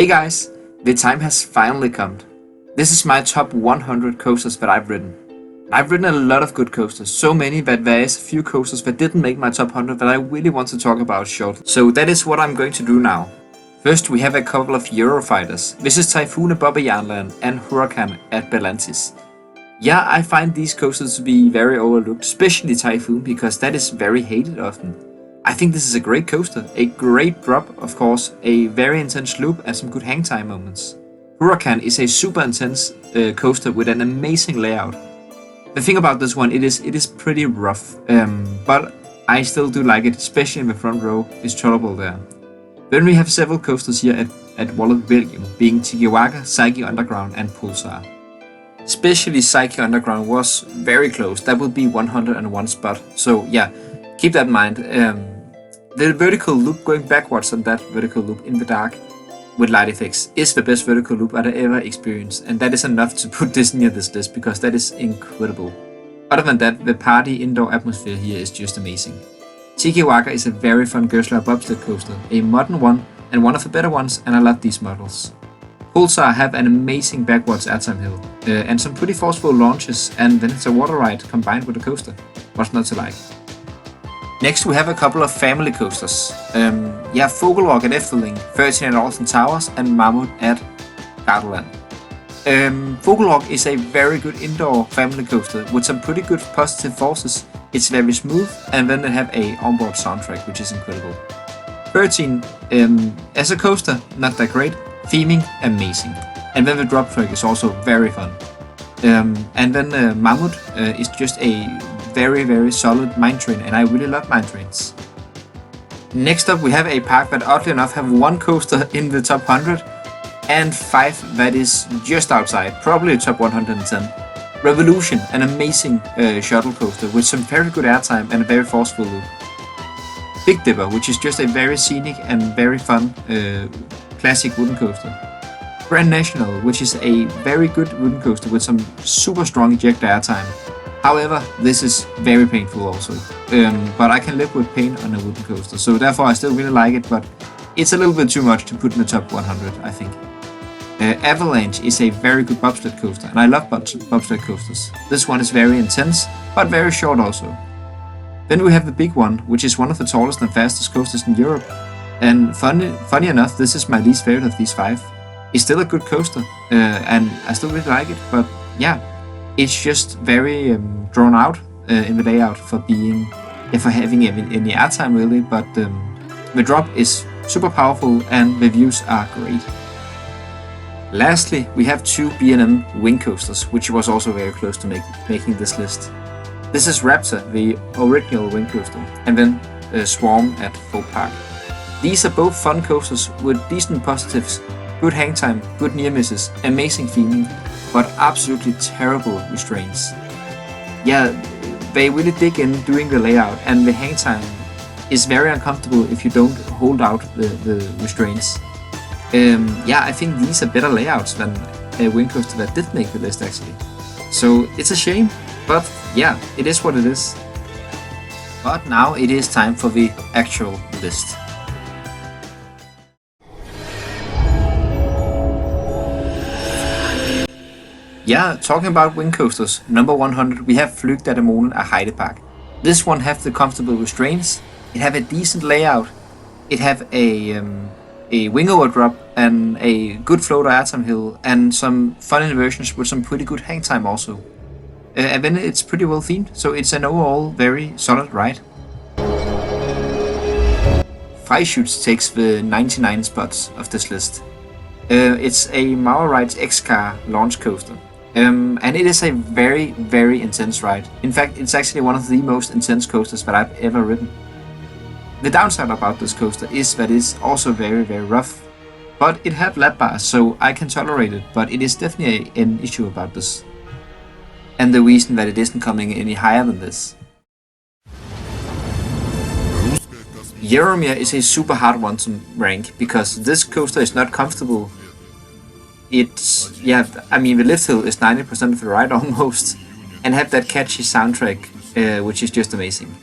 Hey guys, the time has finally come. This is my top 100 coasters that I've ridden. I've ridden a lot of good coasters, so many that there is a few coasters that didn't make my top 100 that I really want to talk about shortly. So that is what I'm going to do now. First we have a couple of Eurofighters. This is Typhoon above Jernland and Huracan at Belantis. Yeah, I find these coasters to be very overlooked, especially Typhoon, because that is very hated often. I think this is a great coaster, a great drop of course, a very intense loop and some good hang time moments. Huracan is a super intense coaster with an amazing layout. The thing about this one, it is pretty rough, but I still do like it, especially in the front row, it's tolerable there. Then we have several coasters here at Wallet Belgium, being Tikiwaka, Psyche Underground and Pulsar. Especially Psyche Underground was very close, that would be 101 spot, so yeah, keep that in mind. The vertical loop going backwards on that vertical loop in the dark with light effects is the best vertical loop I've ever experienced, and that is enough to put this near this list because that is incredible. Other than that, the party indoor atmosphere here is just amazing. Tikiwaka is a very fun Gerstlauer bobsled coaster, a modern one and one of the better ones, and I love these models. Pulsar have an amazing backwards airtime hill and some pretty forceful launches, and then it's a water ride combined with a coaster. What's not to like? Next we have a couple of family coasters. Vogelwalk at Efteling, 13 at Alton Towers and Mammut at Gardaland. Vogelwalk is a very good indoor family coaster with some pretty good positive forces. It's very smooth, and then they have a onboard soundtrack which is incredible. 13 as a coaster, not that great. Theming, amazing. And then the drop track is also very fun. And then Mammut is just a very solid mine train, and I really love mine trains. Next up we have a park that oddly enough have one coaster in the top 100 and 5 that is just outside, probably top 110. Revolution, an amazing shuttle coaster with some very good airtime and a very forceful loop. Big Dipper, which is just a very scenic and very fun classic wooden coaster. Grand National, which is a very good wooden coaster with some super strong ejector airtime. However, this is very painful also, but I can live with pain on a wooden coaster, so therefore I still really like it, but it's a little bit too much to put in the top 100, I think. Avalanche is a very good bobsled coaster, and I love bobsled coasters. This one is very intense, but very short also. Then we have the big one, which is one of the tallest and fastest coasters in Europe, and funny enough, this is my least favorite of these 5. It's still a good coaster, and I still really like it, but yeah. It's just very drawn out in the layout for having any airtime really, but the drop is super powerful and the views are great. Lastly, we have 2 B&M wing coasters, which was also very close to making this list. This is Raptor, the original wing coaster, and then Swarm at Folk Park. These are both fun coasters with decent positives, good hang time, good near misses, amazing theming, but absolutely terrible restraints. Yeah, they really dig in doing the layout, and the hang time is very uncomfortable if you don't hold out the restraints. I think these are better layouts than a wing coaster that did make the list actually. So it's a shame, but yeah, it is what it is. But now it is time for the actual list. Yeah, talking about wing coasters, number 100 we have Flygdademolen at Heidepark. This one have the comfortable restraints, it have a decent layout, it have a wing overdrop and a good floater airtime hill and some fun inversions with some pretty good hang time also. And then it's pretty well themed, so it's an overall very solid ride. Freischütz takes the 99 spots of this list. It's a Mauer Rides X-Car launch coaster. And it is a very intense ride. In fact, it's actually one of the most intense coasters that I've ever ridden. The downside about this coaster is that it's also very rough, but it have lap bars, so I can tolerate it, but it is definitely an issue about this. And the reason that it isn't coming any higher than this. Jaromir is a super hard one to rank, because this coaster is not comfortable. The lift hill is 90% of the ride almost, and have that catchy soundtrack, which is just amazing.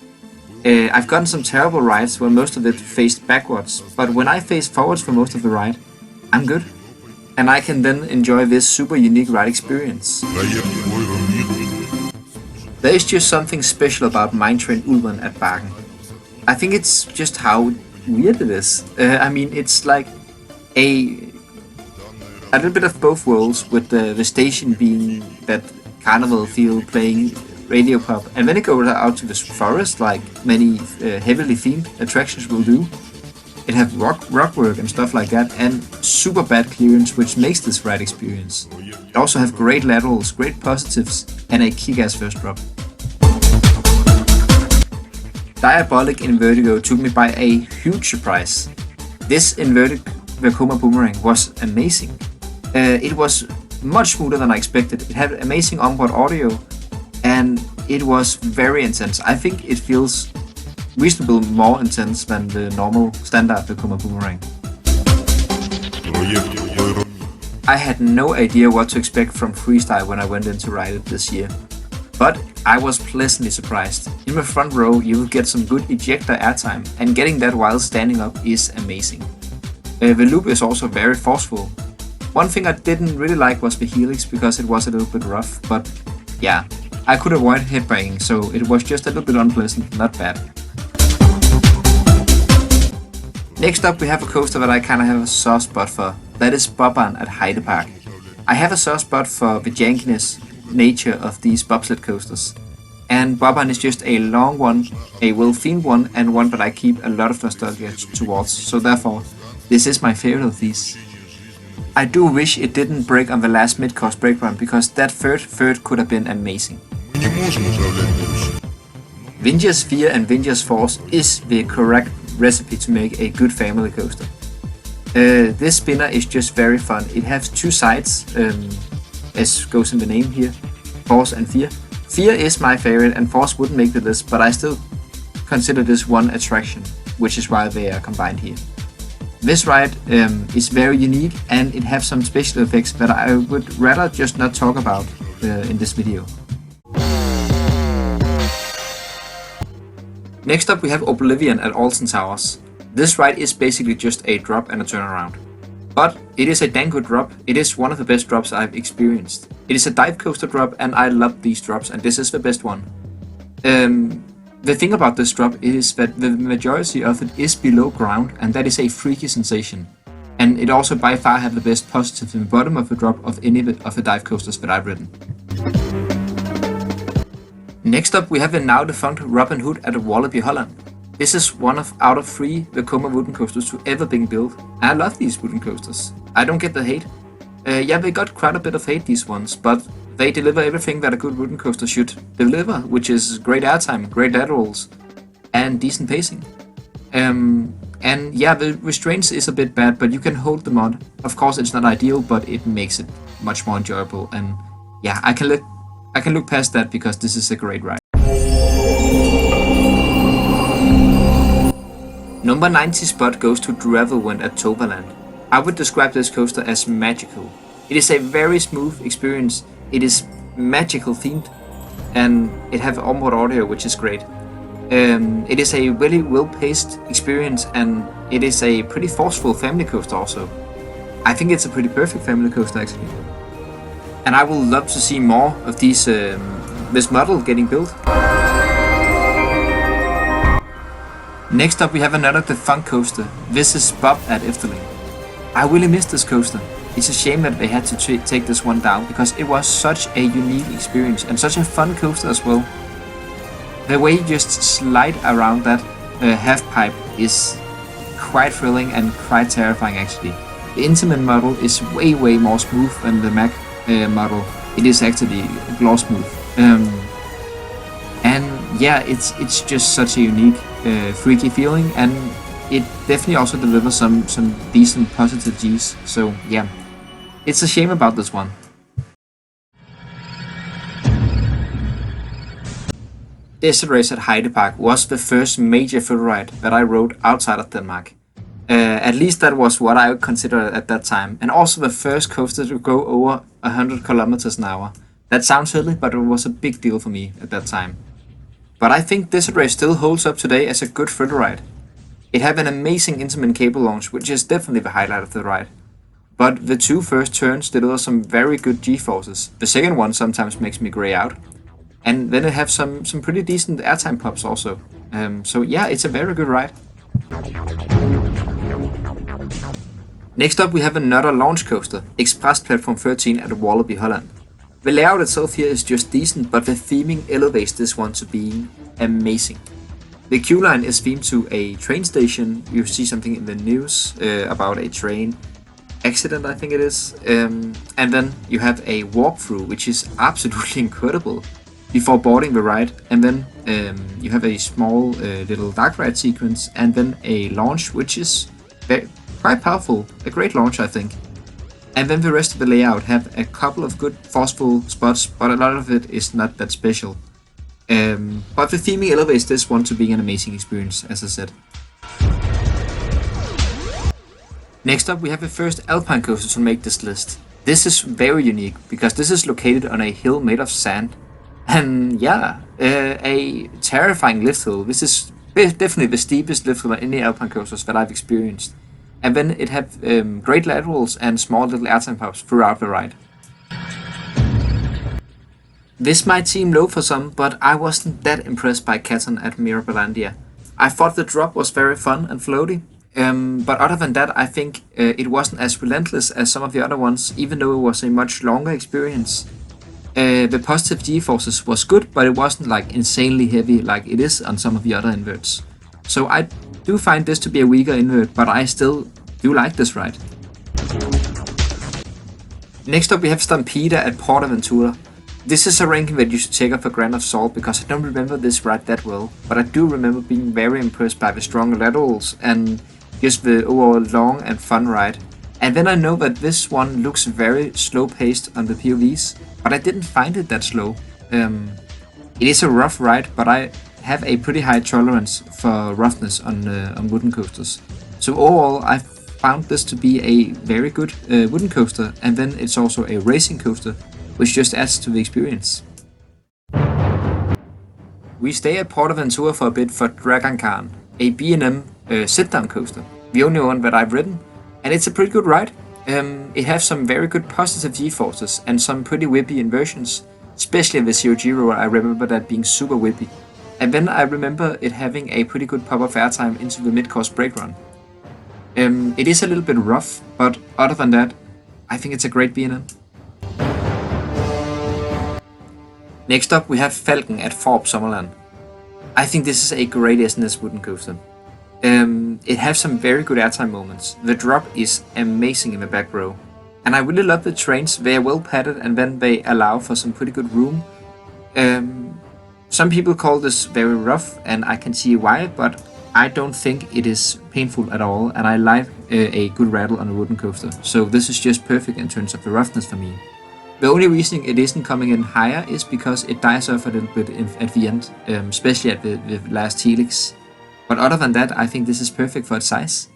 I've gotten some terrible rides where most of it faced backwards, but when I faced forwards for most of the ride, I'm good. And I can then enjoy this super unique ride experience. There is just something special about Mine Train Ulven at Bargen. I think it's just how weird it is. I mean, it's like a little bit of both worlds, with the station being that carnival feel playing radio pop, and then it goes out to the forest like many heavily themed attractions will do. It have rock work and stuff like that, and super bad clearance, which makes this ride experience. It also have great laterals, great positives, and a kick-ass first drop. Diabolic in Vertigo took me by a huge surprise. This inverted Vekoma boomerang was amazing. It was much smoother than I expected. It had amazing onboard audio, and it was very intense. I think it feels reasonably more intense than the normal standard Vekoma boomerang. I had no idea what to expect from freestyle when I went in to ride it this year, but I was pleasantly surprised. In the front row you will get some good ejector airtime, and getting that while standing up is amazing. The loop is also very forceful. One thing I didn't really like was the helix, because it was a little bit rough, but yeah, I could avoid headbanging, so it was just a little bit unpleasant, not bad. Next up we have a coaster that I kinda have a soft spot for. That is Bobbahn at Heide Park. I have a soft spot for the jankiness nature of these bobsled coasters. And Bobbahn is just a long one, a well-themed one, and one that I keep a lot of nostalgia towards, so therefore, this is my favorite of these. I do wish it didn't break on the last mid-course brake run, because that third could have been amazing. Vingeous Fear and Vingeous Force is the correct recipe to make a good family coaster. This spinner is just very fun. It has two sides, as goes in the name here, Force and Fear. Fear is my favorite, and Force wouldn't make the list, but I still consider this one attraction, which is why they are combined here. This ride is very unique, and it has some special effects that I would rather just not talk about in this video. Next up we have Oblivion at Alton Towers. This ride is basically just a drop and a turnaround. But it is a dang good drop. It is one of the best drops I've experienced. It is a dive coaster drop, and I love these drops, and this is the best one. The thing about this drop is that the majority of it is below ground, and that is a freaky sensation. And it also by far have the best positive in the bottom of the drop of any of the dive coasters that I've ridden. Next up we have the now defunct Robin Hood at Walibi Holland. This is one out of 3 Vekoma wooden coasters to ever been built. I love these wooden coasters. I don't get the hate. Yeah, they got quite a bit of hate, these ones, but they deliver everything that a good wooden coaster should deliver, which is great airtime, great laterals, and decent pacing. And yeah, the restraints is a bit bad, but you can hold them on. Of course it's not ideal, but it makes it much more enjoyable, and yeah, I can look past that because this is a great ride. Number 90 spot goes to Gravelwind at Toverland. I would describe this coaster as magical. It is a very smooth experience. It is magical themed, and it has onboard audio, which is great. It is a really well-paced experience, and it is a pretty forceful family coaster also. I think it's a pretty perfect family coaster actually. And I would love to see more of these, this model getting built. Next up we have another defunct coaster. This is Bob at Efteling. I really miss this coaster. It's a shame that they had to take this one down, because it was such a unique experience and such a fun coaster as well. The way you just slide around that half pipe is quite thrilling and quite terrifying actually. The Intamin model is way more smooth than the Mac model. It is actually gloss smooth. And yeah, it's just such a unique, freaky feeling, and it definitely also delivers some decent positive G's. So yeah, it's a shame about this one. Desert Race at Heide Park was the first major thrill ride that I rode outside of Denmark. At least that was what I considered at that time, and also the first coaster to go over 100 kilometers an hour. That sounds silly, but it was a big deal for me at that time. But I think Desert Race still holds up today as a good thrill ride. It had an amazing Intamin cable launch, which is definitely the highlight of the ride. but the two first turns deliver some very good G-forces. The second one sometimes makes me grey out. And then it have some pretty decent airtime pops also. So yeah, it's a very good ride. Next up we have another launch coaster, Express Platform 13 at Wallaby Holland. The layout itself here is just decent, but the theming elevates this one to being amazing. The queue line is themed to a train station. You see something in the news about a train accident, I think it is. And then you have a walkthrough, which is absolutely incredible before boarding the ride. And then you have a small little dark ride sequence, and then a launch, which is quite powerful. A great launch, I think. And then the rest of the layout have a couple of good forceful spots, but a lot of it is not that special. But the theming elevates this one to being an amazing experience, as I said. Next up we have the first Alpine coaster to make this list. This is very unique, because this is located on a hill made of sand. And yeah, a terrifying lift hill. This is definitely the steepest lift hill on any Alpine coasters that I've experienced. And then it had great laterals and small little airtime pops throughout the ride. This might seem low for some, but I wasn't that impressed by Katon at Mirabilandia. I thought the drop was very fun and floaty, but other than that I think it wasn't as relentless as some of the other ones, even though it was a much longer experience. The positive G-forces was good, but it wasn't like insanely heavy like it is on some of the other inverts. So I do find this to be a weaker invert, but I still do like this ride. Next up we have Stampede at PortAventura. This is a ranking that you should take up a grain of salt, because I don't remember this ride that well, but I do remember being very impressed by the strong laterals and just the overall long and fun ride. And then I know that this one looks very slow paced on the POVs, but I didn't find it that slow. It is a rough ride, but I have a pretty high tolerance for roughness on wooden coasters. So overall I found this to be a very good wooden coaster, and then it's also a racing coaster, which just adds to the experience. We stay at PortAventura for a bit for Dragon Khan, a B&M sit-down coaster, the only one that I've ridden, and it's a pretty good ride. It has some very good positive G-forces and some pretty whippy inversions, especially the COG roll. I remember that being super whippy. And then I remember it having a pretty good pop of airtime into the mid-course brake run. It is a little bit rough, but other than that, I think it's a great B&M. Next up we have Falcon at Forb Sommerland. I think this is a great SNS wooden coaster. It has some very good airtime moments. The drop is amazing in the back row. And I really love the trains. They are well padded, and then they allow for some pretty good room. Some people call this very rough, and I can see why, but I don't think it is painful at all, and I like a good rattle on a wooden coaster. So this is just perfect in terms of the roughness for me. The only reason it isn't coming in higher is because it dies off a little bit at the end, especially at the last helix. But other than that, I think this is perfect for its size.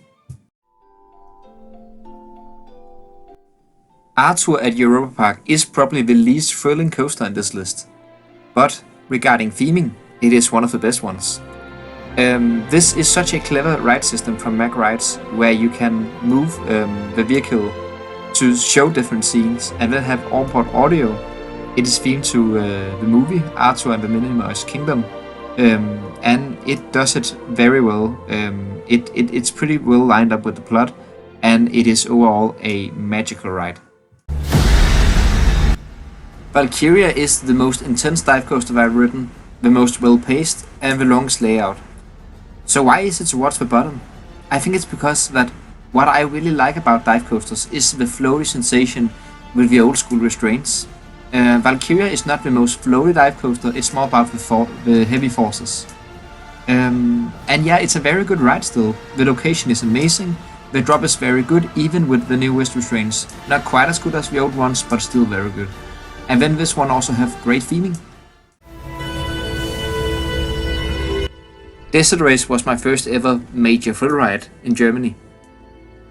Arthur at Europa Park is probably the least thrilling coaster in this list. But regarding theming, it is one of the best ones. This is such a clever ride system from Mack Rides, where you can move the vehicle to show different scenes and then have onboard audio. It is themed to the movie Arthur and the Minimer's Kingdom, and it does it very well. It's pretty well lined up with the plot, and it is overall a magical ride. Valkyria is the most intense dive coaster I've ridden, the most well paced, and the longest layout. So why is it towards the bottom? I think it's because that what I really like about dive coasters is the floaty sensation with the old school restraints. Valkyria is not the most floaty dive coaster, it's more about the heavy forces. And yeah, it's a very good ride still. The location is amazing, the drop is very good even with the newest restraints. Not quite as good as the old ones, but still very good. And then this one also have great theming. Desert Race was my first ever major full ride in Germany.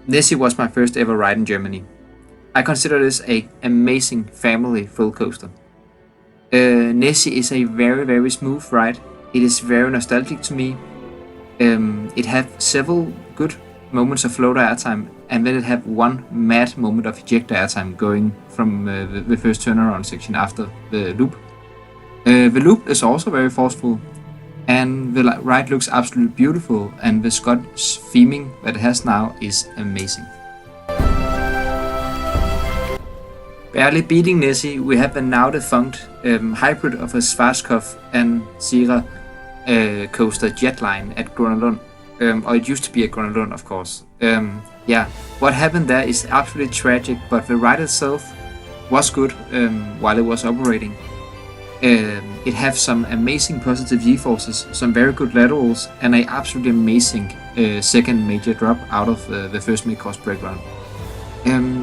Nessie was my first ever ride in Germany. I consider this an amazing family full coaster. Nessie is a very smooth ride. It is very nostalgic to me. It has several good moments of floater airtime, and then it have one mad moment of ejector airtime going from the first turnaround section after the loop. The loop is also very forceful, and the ride looks absolutely beautiful, and the Scottish theming that it has now is amazing. Barely beating Nessie, we have the now defunct hybrid of a Schwarzkopf and Sierra coaster Jetline at Grønland. Or it used to be at Grønland, of course. Yeah, what happened there is absolutely tragic, but the ride itself was good while it was operating. It has some amazing positive G-forces, some very good laterals, and an absolutely amazing second major drop out of the first mid-course brake run.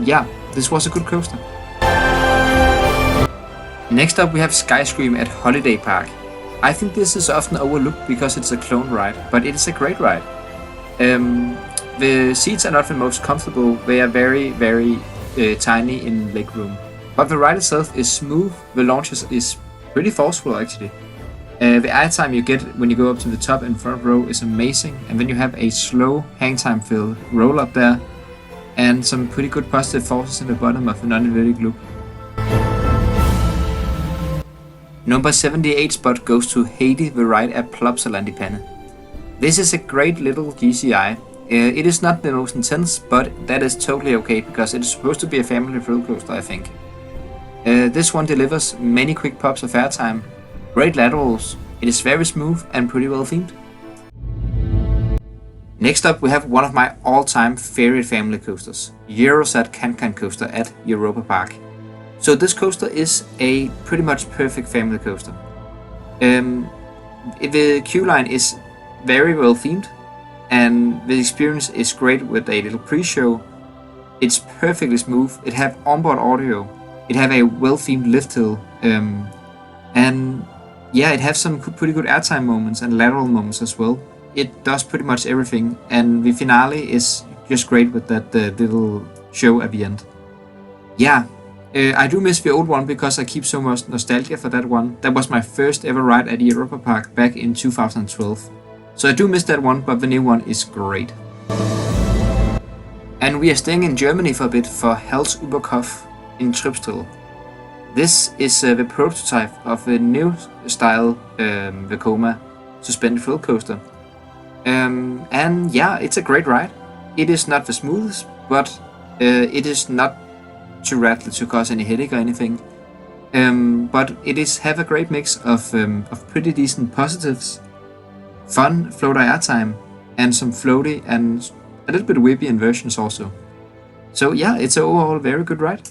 Yeah, this was a good coaster. Next up we have Skyscream at Holiday Park. I think this is often overlooked because it's a clone ride, but it is a great ride. The seats are not the most comfortable, they are very, very tiny in legroom. But the ride itself is smooth, the launch is pretty forceful actually. The airtime you get when you go up to the top and front row is amazing, and then you have a slow hang time filled roll up there, and some pretty good positive forces in the bottom of the non-elliptic loop. Number 78 spot goes to Heidi the ride at Plopsalandipanne. This is a great little GCI. It is not the most intense, but that is totally okay because it is supposed to be a family thrill coaster, I think. This one delivers many quick pops of airtime, great laterals, it is very smooth and pretty well themed. Next up we have one of my all-time favorite family coasters, Eurosat Can-Can coaster at Europa Park. So this coaster is a pretty much perfect family coaster. The queue line is very well themed, and the experience is great with a little pre-show. It's perfectly smooth, it have onboard audio, it have a well themed lift hill, and yeah, it has some pretty good airtime moments and lateral moments as well. It does pretty much everything, and the finale is just great with that little show at the end. Yeah, I do miss the old one because I keep so much nostalgia for that one. That was my first ever ride at Europa Park back in 2012. So I do miss that one, but the new one is great. And we are staying in Germany for a bit for Hals über Kopf in Trübstal. This is the prototype of a new style Vekoma suspended thrill coaster. And yeah, it's a great ride. It is not the smoothest, but it is not too rattly to cause any headache or anything. But it is have a great mix of pretty decent positives, fun floater airtime, and some floaty and a little bit whippy inversions also. So yeah, it's an overall very good ride.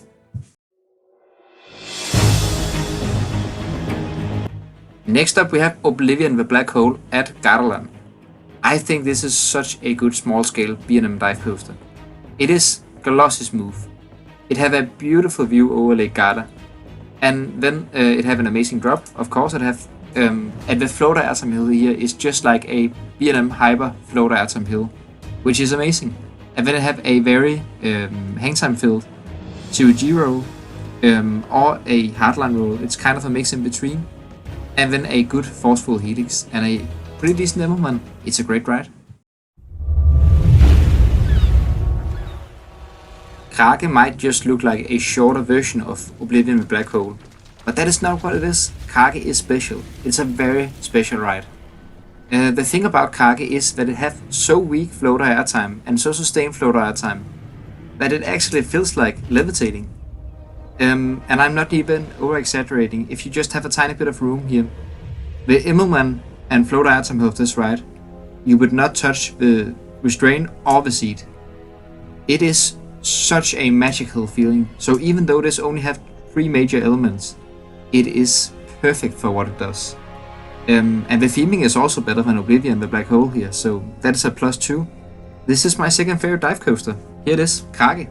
Next up we have Oblivion the Black Hole at Garderland. I think this is such a good small scale B&M dive coaster. It is glossy smooth. It have a beautiful view over Lake Garda, and then it have an amazing drop. Of course, it have and the floater airtime hill here is just like a B&M Hyper floater airtime hill, which is amazing. And then it have a very hang time filled COG roll or a hardline roll. It's kind of a mix in between, and then a good forceful helix and a pretty decent Emmelman. It's a great ride. Krake might just look like a shorter version of Oblivion the Black Hole, but that is not what it is. Krake is special. It's a very special ride. The thing about Krake is that it has so weak floater airtime and so sustained floater airtime that it actually feels like levitating. And I'm not even over-exaggerating. If you just have a tiny bit of room here, the Immelman and floater airtime of this ride, you would not touch the restraint or the seat. It is such a magical feeling. So even though this only have 3 major elements, it is perfect for what it does. And the theming is also better than Oblivion the Black Hole here, so that is a plus 2. This is my second favorite dive coaster. Here it is, Krake.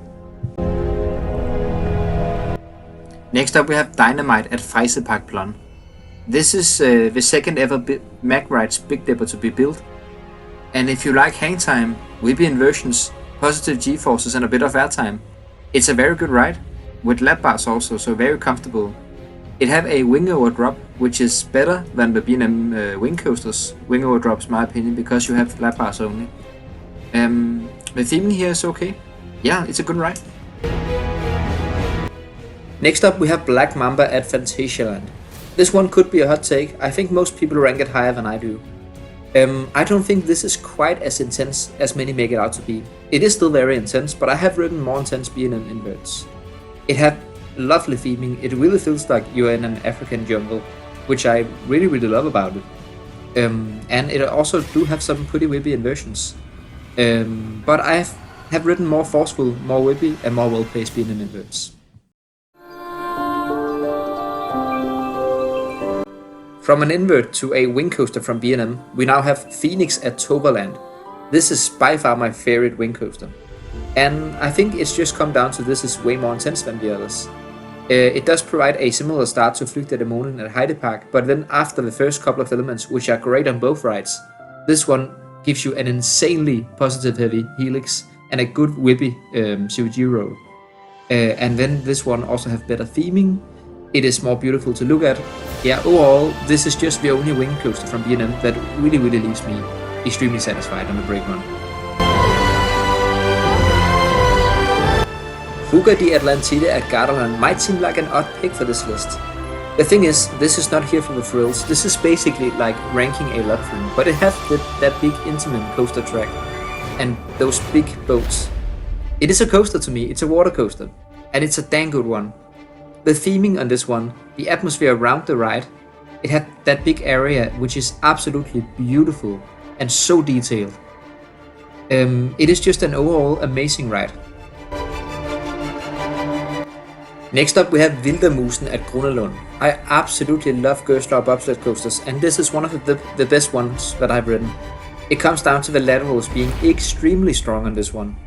Next up we have Dynamite at Feisepark Plon. This is the second ever Mag Rides Big Dipper to be built. And if you like hang time, whippy inversions, positive G-forces and a bit of airtime, it's a very good ride, with lap bars also, so very comfortable. It have a wing over drop, which is better than the B&M wing coasters. Wing over drops, my opinion, because you have lap bars only. The theming here is okay. Yeah, it's a good ride. Next up we have Black Mamba at Phantasialand. This one could be a hot take. I think most people rank it higher than I do. I don't think this is quite as intense as many make it out to be. It is still very intense, but I have ridden more intense B&M inverts. It had lovely theming. It really feels like you're in an African jungle, which I really love about it. And it also do have some pretty whippy inversions. But I have ridden more forceful, more whippy, and more well-paced B&M inverts. From an invert to a wing coaster from B&M, we now have Phoenix at Toverland. This is by far my favorite wing coaster. And I think it's just come down to this is way more intense than the others. It does provide a similar start to Flygt af Dæmonen at Heide Park, but then after the first couple of elements, which are great on both rides, this one gives you an insanely positive heavy helix and a good whippy CVG roll. And then this one also have better theming. It is more beautiful to look at. Yeah, overall, this is just the only wing coaster from B&M that really leaves me extremely satisfied on the break run. Fuga di Atlantide at Gardaland might seem like an odd pick for this list. The thing is, this is not here for the thrills. This is basically like ranking a lot room, but it has that big intimate coaster track and those big boats. It is a coaster to me, it's a water coaster, and it's a dang good one. The theming on this one, the atmosphere around the ride, it had that big area which is absolutely beautiful and so detailed. It is just an overall amazing ride. Next up we have Wildermusen at Grunelund. I absolutely love Gerstlauer bobsled coasters, and this is one of the best ones that I've ridden. It comes down to the laterals being extremely strong on this one.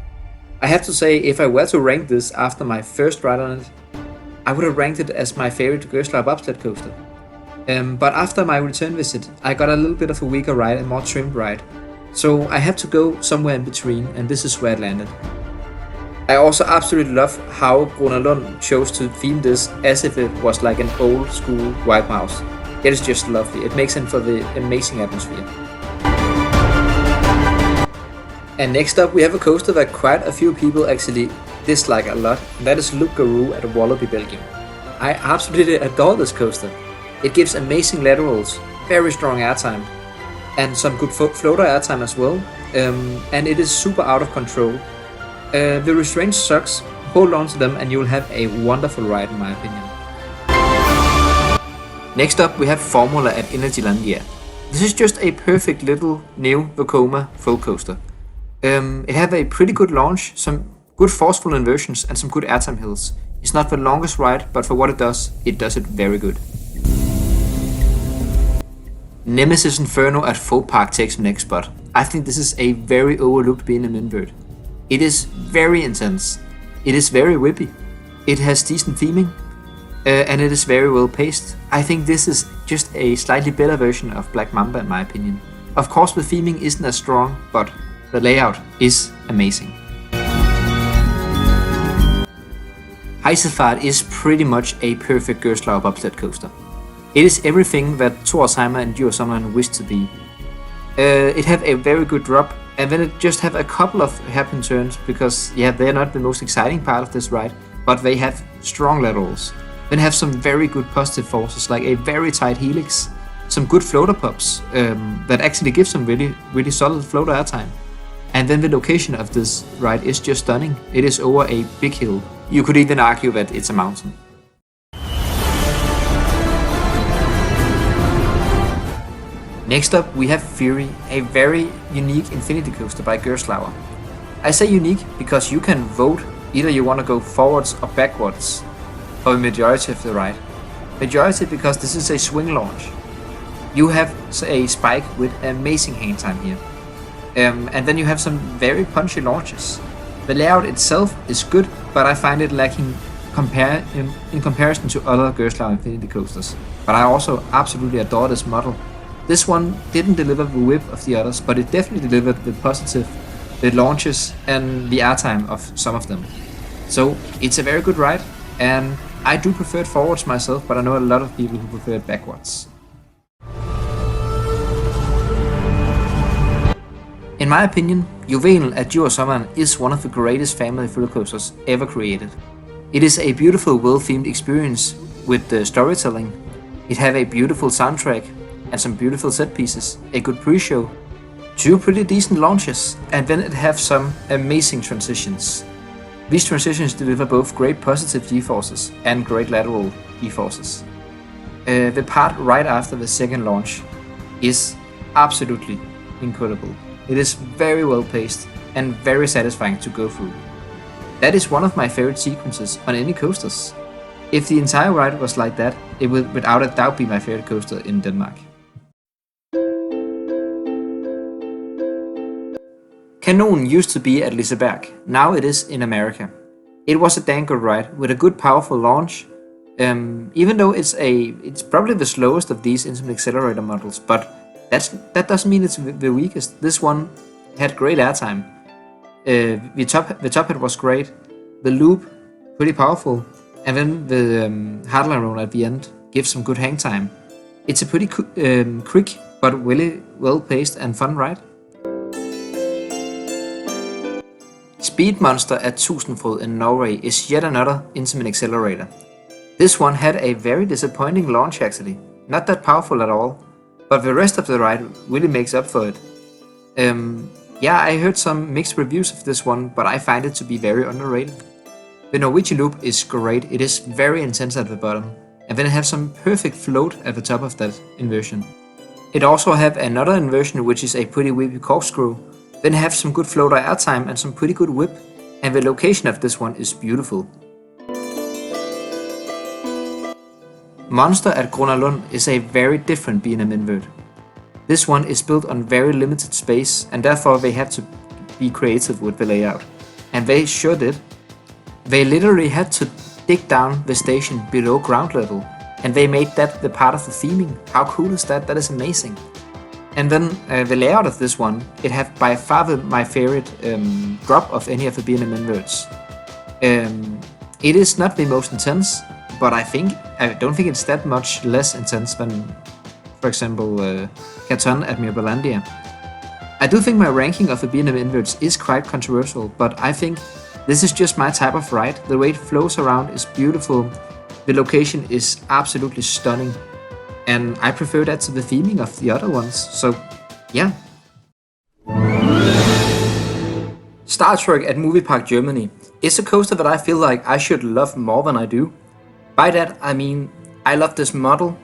I have to say, if I were to rank this after my first ride on it, I would have ranked it as my favorite Gerstlauer bobsled coaster. But after my return visit, I got a little bit of a weaker ride and more trimmed ride. So I had to go somewhere in between, and this is where it landed. I also absolutely love how Grunelund chose to theme this as if it was like an old school White Mouse. It is just lovely. It makes sense for the amazing atmosphere. And next up we have a coaster that quite a few people actually dislike a lot, and that is Loop Garou at Wallaby, Belgium. I absolutely adore this coaster. It gives amazing laterals, very strong airtime, and some good floater airtime as well, and it is super out of control. The restraints sucks, hold on to them and you'll have a wonderful ride in my opinion. Next up we have Formula at Energylandia. This is just a perfect little new Vekoma full coaster. It had a pretty good launch, some good forceful inversions and some good airtime hills. It's not the longest ride, but for what it does it very good. Nemesis Inferno at Folk Park takes the next spot. I think this is a very overlooked B&M invert. It is very intense, it is very whippy, it has decent theming, and it is very well paced. I think this is just a slightly better version of Black Mamba in my opinion. Of course the theming isn't as strong, but the layout is amazing. Heisefahrt is pretty much a perfect Gerstlauer bobsled coaster. It is everything that Torsheimer and Djursholm wished to be. It have a very good drop, and then it just have a couple of hairpin turns because yeah, they're not the most exciting part of this ride, but they have strong laterals. Then have some very good positive forces like a very tight helix, some good floater pops that actually give some really solid floater airtime. And then the location of this ride is just stunning. It is over a big hill. You could even argue that it's a mountain. Next up we have Fury, a very unique infinity coaster by Gerstlauer. I say unique because you can vote either you want to go forwards or backwards for the majority of the ride. Majority because this is a swing launch. You have a spike with amazing hang time here. And then you have some very punchy launches. The layout itself is good, but I find it lacking in comparison to other Gerstlauer infinity coasters. But I also absolutely adore this model. This one didn't deliver the whip of the others, but it definitely delivered the positive, the launches and the airtime of some of them. So it's a very good ride, and I do prefer it forwards myself, but I know a lot of people who prefer it backwards. In my opinion, Juvelen at Djurssommeren is one of the greatest family thrill coasters ever created. It is a beautiful, well-themed experience with the storytelling. It have a beautiful soundtrack and some beautiful set pieces, a good pre-show, 2 pretty decent launches, and then it have some amazing transitions. These transitions deliver both great positive G-forces and great lateral G-forces. The part right after the second launch is absolutely incredible. It is very well paced and very satisfying to go through. That is one of my favorite sequences on any coasters. If the entire ride was like that, it would without a doubt be my favorite coaster in Denmark. Kanon used to be at Liseberg, now it is in America. It was a dang good ride with a good powerful launch, even though it's probably the slowest of these Intamin Accelerator models, but that doesn't mean it's the weakest. This one had great airtime. The top hat was great, the loop pretty powerful, and then the hardline roll at the end gives some good hang time. It's a pretty quick but really well paced and fun ride. Speed Monster at Tusenfryd in Norway is yet another Intamin Accelerator. This one had a very disappointing launch actually, not that powerful at all, but the rest of the ride really makes up for it. Yeah, I heard some mixed reviews of this one, but I find it to be very underrated. The Norwegian loop is great, it is very intense at the bottom, and then it has some perfect float at the top of that inversion. It also have another inversion which is a pretty whippy corkscrew, then have some good floater airtime and some pretty good whip, and the location of this one is beautiful. Monster at Grunalund is a very different B&M invert. This one is built on very limited space and therefore they had to be creative with the layout. And they sure did. They literally had to dig down the station below ground level and they made that the part of the theming. How cool is that? That is amazing. And then the layout of this one, it had by far my favorite drop of any of the B&M inverts. It is not the most intense, but I don't think it's that much less intense than, for example, Katon at Mirbalandia. I do think my ranking of the B&M inverts is quite controversial, but I think this is just my type of ride. The way it flows around is beautiful, the location is absolutely stunning, and I prefer that to the theming of the other ones, so yeah. Star Trek at Movie Park Germany is a coaster that I feel like I should love more than I do. By that I mean, I love this model,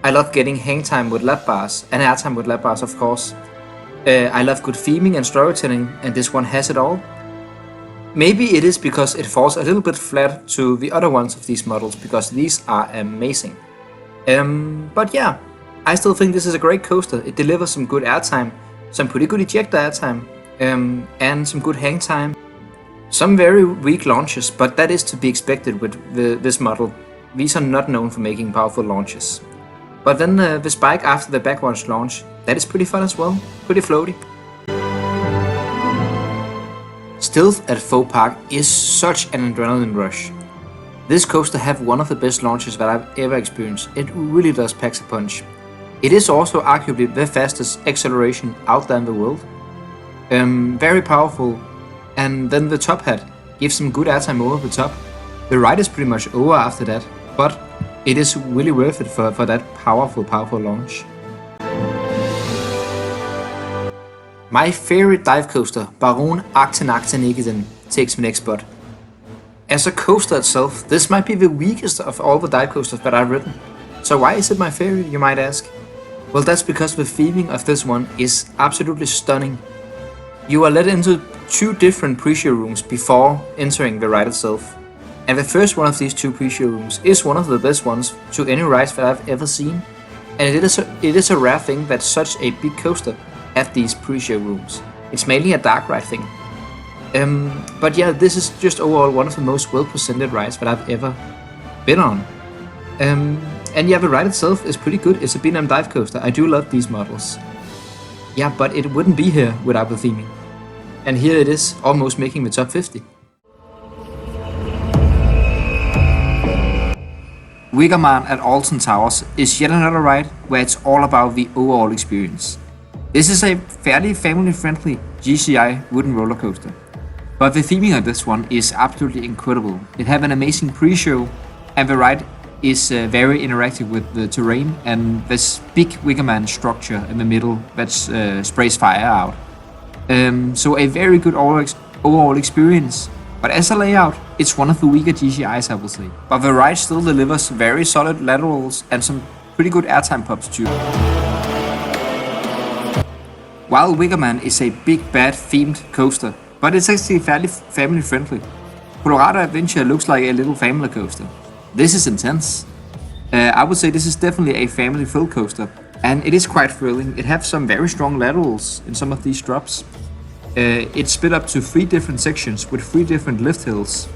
I love getting hang time with lap bars, and airtime with lap bars of course. I love good theming and storytelling, and this one has it all. Maybe it is because it falls a little bit flat to the other ones of these models, because these are amazing. But yeah, I still think this is a great coaster. It delivers some good airtime, some pretty good ejector airtime, and some good hang time. Some very weak launches, but that is to be expected with this model. These are not known for making powerful launches. But then the spike after the backwards launch, that is pretty fun as well, pretty floaty. Stealth at Faux Park is such an adrenaline rush. This coaster have one of the best launches that I've ever experienced. It really does pack a punch. It is also arguably the fastest acceleration out there in the world. Very powerful, and then the top hat gives some good airtime over the top. The ride is pretty much over after that, but it is really worth it for that powerful launch. My favorite dive coaster, Baron 1898, takes the next spot. As a coaster itself, this might be the weakest of all the dive coasters that I've ridden. So why is it my favorite, you might ask? Well, that's because the theming of this one is absolutely stunning. You are led into 2 different pre-show rooms before entering the ride itself. And the first one of these 2 pre-show rooms is one of the best ones to any rides that I've ever seen. And it is a rare thing that such a big coaster have these pre-show rooms. It's mainly a dark ride thing. But yeah, this is just overall one of the most well-presented rides that I've ever been on. And yeah, the ride itself is pretty good. It's a B&M dive coaster. I do love these models. Yeah, but it wouldn't be here without the theming. And here it is, almost making the top 50. Wiggerman at Alton Towers is yet another ride where it's all about the overall experience. This is a fairly family-friendly GCI wooden roller coaster, but the theming of this one is absolutely incredible. It have an amazing pre-show, and the ride is very interactive with the terrain and this big Wiggerman structure in the middle that sprays fire out. So a very good overall experience, but as a layout, it's one of the weaker GCIs, I will say. But the ride still delivers very solid laterals and some pretty good airtime pops too. While Wiggerman is a big bad themed coaster, but it's actually fairly family friendly. Colorado Adventure looks like a little family coaster. This is intense. I would say this is definitely a family filled coaster, and it is quite thrilling. It has some very strong laterals in some of these drops. It's split up to 3 different sections with 3 different lift hills.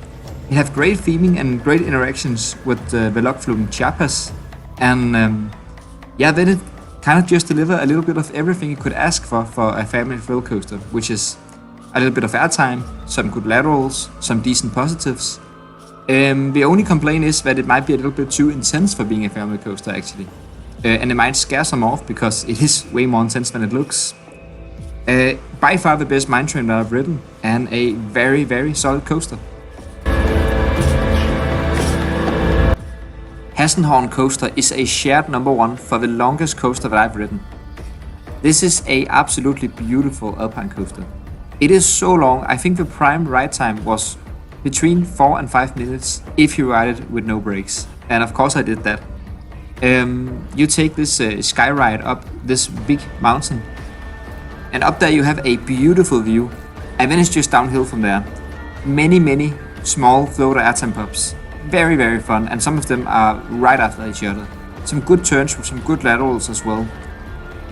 It have great theming and great interactions with the Velocflum Chiapas, and then it kind of just deliver a little bit of everything you could ask for a family thrill coaster, which is a little bit of airtime, some good laterals, some decent positives. The only complaint is that it might be a little bit too intense for being a family coaster actually, and it might scare some off because it is way more intense than it looks. By far the best mine train that I've ridden, and a very, very solid coaster. Hassenhorn coaster is a shared number 1 for the longest coaster that I've ridden. This is a absolutely beautiful alpine coaster. It is so long, I think the prime ride time was between 4 and 5 minutes if you ride it with no brakes. And of course I did that. You take this sky ride up this big mountain, and up there you have a beautiful view, and then it's just downhill from there. Many small floater airtime pops. Very, very fun, and some of them are right after each other. Some good turns with some good laterals as well.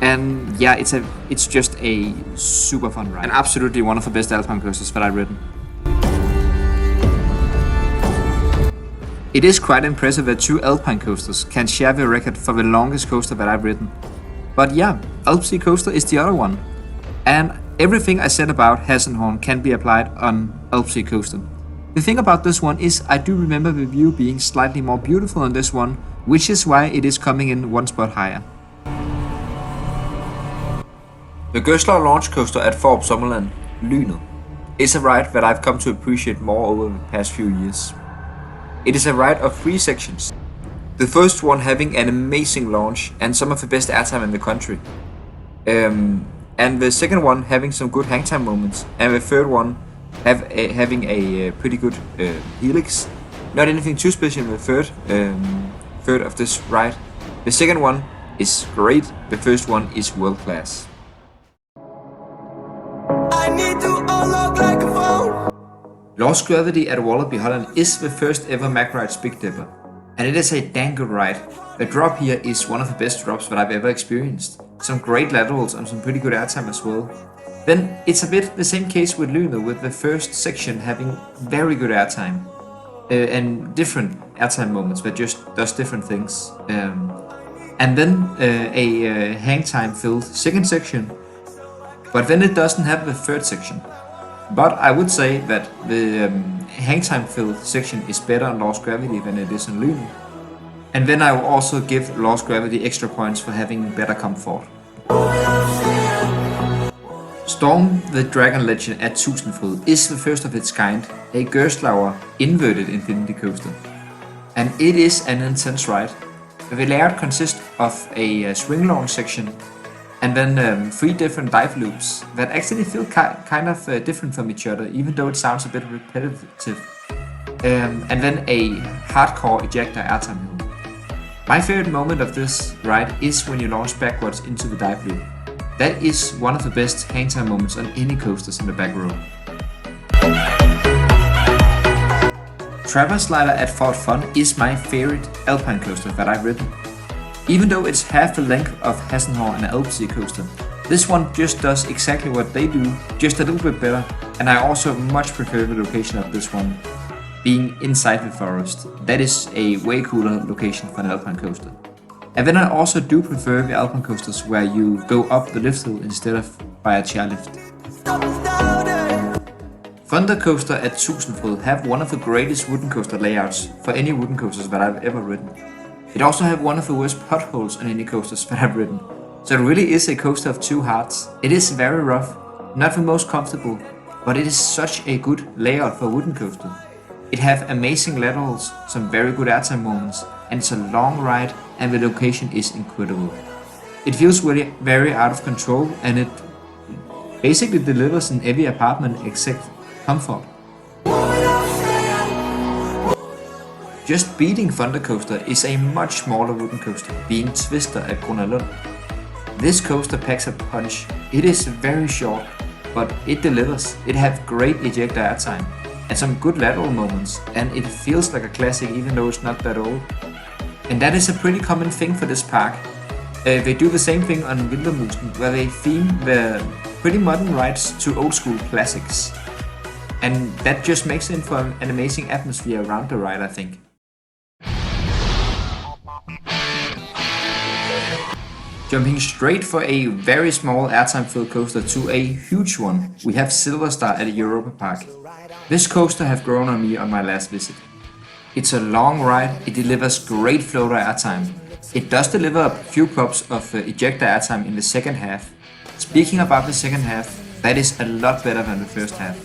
And yeah, it's just a super fun ride, and absolutely one of the best alpine coasters that I've ridden. It is quite impressive that 2 alpine coasters can share the record for the longest coaster that I've ridden. But yeah, Alpsea Coaster is the other one. And everything I said about Hassenhorn can be applied on Alpsea Coaster. The thing about this one is I do remember the view being slightly more beautiful on this one, which is why it is coming in 1 spot higher. The Göslar launch coaster at Fårup Sommerland, Lynet, is a ride that I've come to appreciate more over the past few years. It is a ride of 3 sections. The first one having an amazing launch and some of the best airtime in the country. And the second one having some good hangtime moments, and the third one having a pretty good helix. Not anything too special in the third of this ride. The second one is great, the first one is world class. Lost Gravity at Wallaby Holland is the first ever Mack Rides Big Dipper, and it is a dang good ride. The drop here is one of the best drops that I've ever experienced. Some great laterals and some pretty good airtime as well. Then it's a bit the same case with Lynet, with the first section having very good airtime and different airtime moments that just does different things. And then a hang time filled second section, but then it doesn't have the third section. But I would say that the hang time filled section is better on Lost Gravity than it is on Lynet. And then I will also give Lost Gravity extra points for having better comfort. Storm the Dragon Legend at Tusindfod is the first of its kind, a Göslar inverted infinity coaster. And it is an intense ride. The layout consists of a swing launch section and then 3 different dive loops that actually feel kind of different from each other, even though it sounds a bit repetitive. And then a hardcore ejector airtime hill. My favorite moment of this ride is when you launch backwards into the dive loop. That is one of the best hangtime moments on any coasters in the back row. Traverse Slider at Fort Fun is my favorite alpine coaster that I've ridden. Even though it's half the length of Hassenhorn and Alpsea Coaster, this one just does exactly what they do, just a little bit better, and I also much prefer the location of this one being inside the forest. That is a way cooler location for an alpine coaster. And then I also do prefer the alpine coasters where you go up the lift hill instead of by a chairlift. Thunder Coaster at Tusindfod have one of the greatest wooden coaster layouts for any wooden coasters that I've ever ridden. It also have one of the worst potholes on any coasters that I've ridden. So it really is a coaster of two hearts. It is very rough, not the most comfortable, but it is such a good layout for a wooden coaster. It have amazing laterals, some very good airtime moments, and it's a long ride and the location is incredible. It feels really very out of control and it basically delivers in every apartment except comfort. Just Beating Thunder Coaster is a much smaller wooden coaster, being Twister at Grunalund. This coaster packs a punch. It is very short, but it delivers. It has great ejector airtime and some good lateral moments, and it feels like a classic even though it's not that old. And that is a pretty common thing for this park. They do the same thing on Wintermusen, where they theme the pretty modern rides to old school classics. And that just makes it for an amazing atmosphere around the ride, I think. Jumping straight for a very small airtime-filled coaster to a huge one, we have Silver Star at Europa Park. This coaster have grown on me on my last visit. It's a long ride, it delivers great floater airtime. It does deliver a few pops of ejector airtime in the second half. Speaking about the second half, that is a lot better than the first half.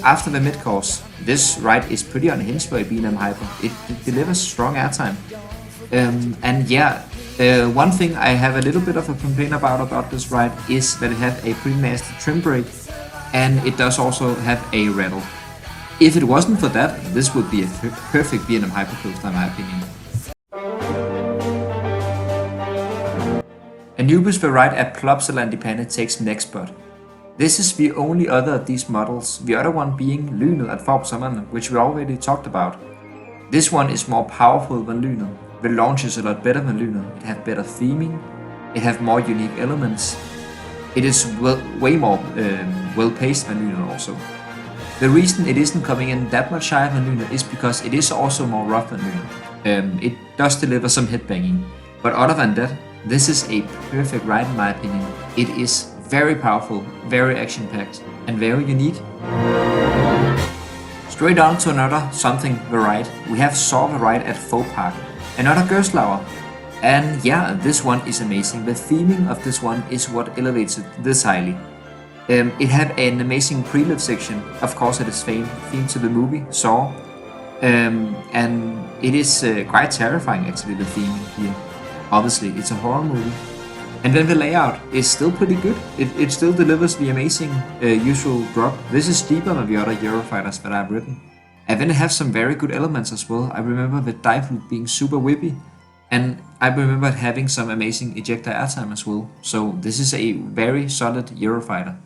After the mid-course, this ride is pretty unhinged for a B&M Hyper. It delivers strong airtime. One thing I have a little bit of a complaint about this ride is that it has a pretty nasty trim brake, and it does also have a rattle. If it wasn't for that, this would be a perfect B&M Hyper coaster in my opinion. Anubis the ride at Plopsaland Japan takes next spot. This is the only other of these models, the other one being Lynet at Fårup Sommerland, which we already talked about. This one is more powerful than Lynet. The launch is a lot better than Lynet. It has better theming, it has more unique elements. It is way more well-paced than Lynet also. The reason it isn't coming in that much higher than Lynet is because it is also more rough than Lynet. It does deliver some headbanging, but other than that, this is a perfect ride in my opinion. It is very powerful, very action-packed, and very unique. Straight on to another something the ride, we have Saw the ride at Folk Park, another Gerstlauer. And yeah, this one is amazing. The theming of this one is what elevates it this highly. It had an amazing pre-lift section, of course it is themed to the movie Saw, and it is quite terrifying actually, the theming here. Obviously it's a horror movie. And then the layout is still pretty good. It still delivers the amazing usual drop. This is deeper than the other Eurofighters that I've ridden. And then it has some very good elements as well. I remember the dive loop being super whippy, and I remember having some amazing ejector airtime as well. So this is a very solid Eurofighter.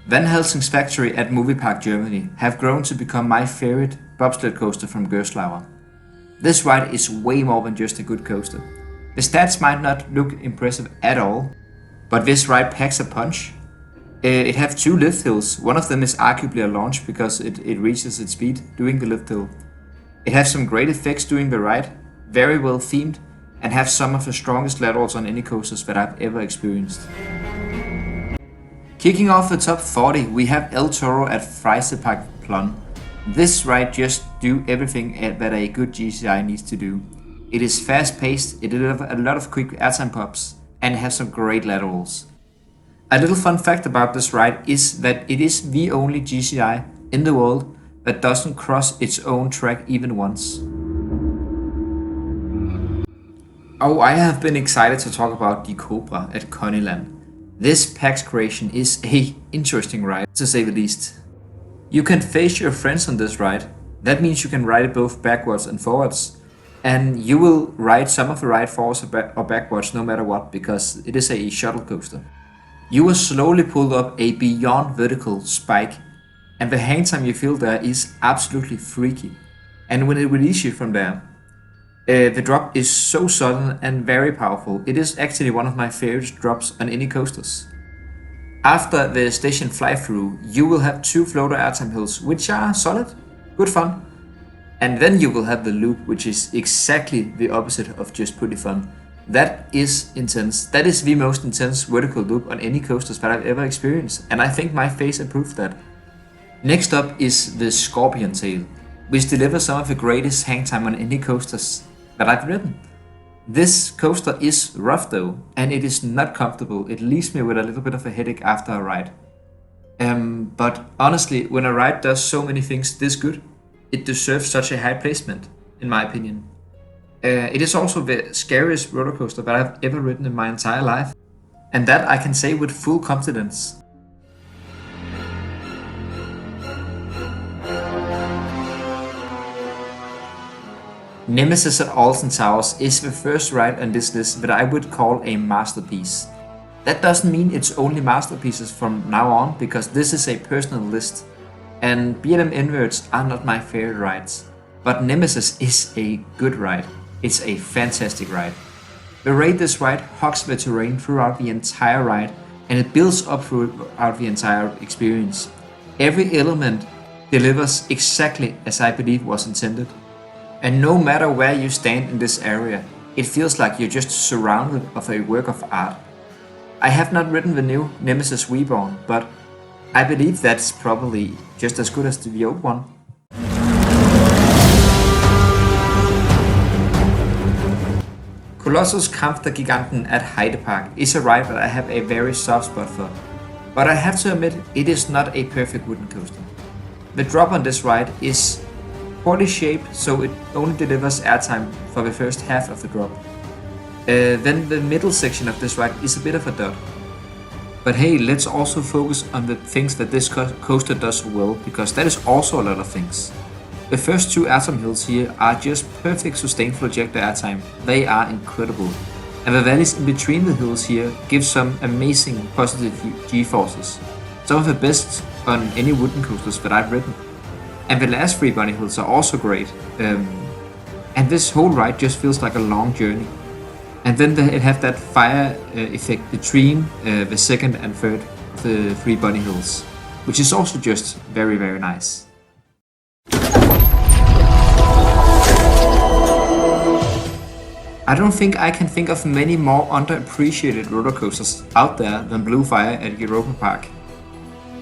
Van Helsing's factory at Movie Park Germany have grown to become my favorite bobsled coaster from Gerstlauer. This ride is way more than just a good coaster. The stats might not look impressive at all, but this ride packs a punch. It has two lift hills, one of them is arguably a launch because it reaches its speed doing the lift hill. It has some great effects during the ride, very well themed, and have some of the strongest laterals on any coasters that I've ever experienced. Kicking off the top 40, we have El Toro at Freizeitpark Plön. This ride just do everything that a good GCI needs to do. It is fast paced, it delivers a lot of quick airtime pops, and has some great laterals. A little fun fact about this ride is that it is the only GCI in the world that doesn't cross its own track even once. Oh, I have been excited to talk about the Cobra at Coneyland. This PAX creation is a interesting ride, to say the least. You can face your friends on this ride. That means you can ride it both backwards and forwards. And you will ride some of the ride forwards or backwards no matter what, because it is a shuttle coaster. You will slowly pull up a beyond vertical spike, and the hang time you feel there is absolutely freaky. And when it releases you from there, the drop is so sudden and very powerful. It is actually one of my favorite drops on any coasters. After the station fly-through, you will have two floater airtime hills, which are solid, good fun. And then you will have the loop, which is exactly the opposite of just pretty fun. That is intense. That is the most intense vertical loop on any coasters that I've ever experienced, and I think my face approved that. Next up is the Scorpion Tail, which delivers some of the greatest hang time on any coasters that I've ridden. This coaster is rough though, and it is not comfortable. It leaves me with a little bit of a headache after a ride. But honestly, when a ride does so many things this good, it deserves such a high placement, in my opinion. It is also the scariest roller coaster that I've ever ridden in my entire life, and that I can say with full confidence. Nemesis at Alton Towers is the first ride on this list that I would call a masterpiece. That doesn't mean it's only masterpieces from now on, because this is a personal list, and B&M Inverts are not my favorite rides. But Nemesis is a good ride. It's a fantastic ride. The way this ride hugs the terrain throughout the entire ride, and it builds up throughout the entire experience. Every element delivers exactly as I believe was intended. And no matter where you stand in this area, it feels like you're just surrounded of a work of art. I have not ridden the new Nemesis Reborn, but I believe that's probably just as good as the old one. Colossus Kampf der Giganten at Heide Park is a ride that I have a very soft spot for, but I have to admit it is not a perfect wooden coaster. The drop on this ride is poorly shaped, so it only delivers airtime for the first half of the drop. Then the middle section of this ride is a bit of a dud. But hey, let's also focus on the things that this coaster does well, because that is also a lot of things. The first two airtime hills here are just perfect sustained projector airtime. They are incredible. And the valleys in between the hills here give some amazing positive G-forces. Some of the best on any wooden coasters that I've ridden. And the last three bunny hills are also great. And this whole ride just feels like a long journey. And then it have that fire effect between the second and third of the three bunny hills, which is also just very, very nice. I don't think I can think of many more underappreciated roller coasters out there than Blue Fire at Europa Park.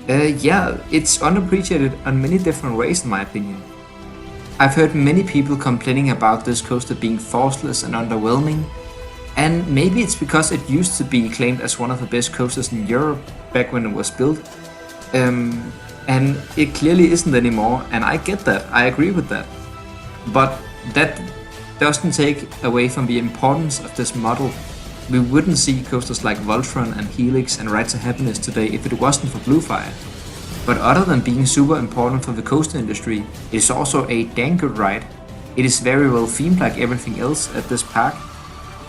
Yeah, it's underappreciated on many different ways in my opinion. I've heard many people complaining about this coaster being forceless and underwhelming, and maybe it's because it used to be claimed as one of the best coasters in Europe back when it was built. And it clearly isn't anymore, and I get that, I agree with that. But that doesn't take away from the importance of this model. We wouldn't see coasters like Voltron and Helix and Ride to Happiness today if it wasn't for Blue Fire. But other than being super important for the coaster industry, it is also a dang good ride. It is very well themed like everything else at this park.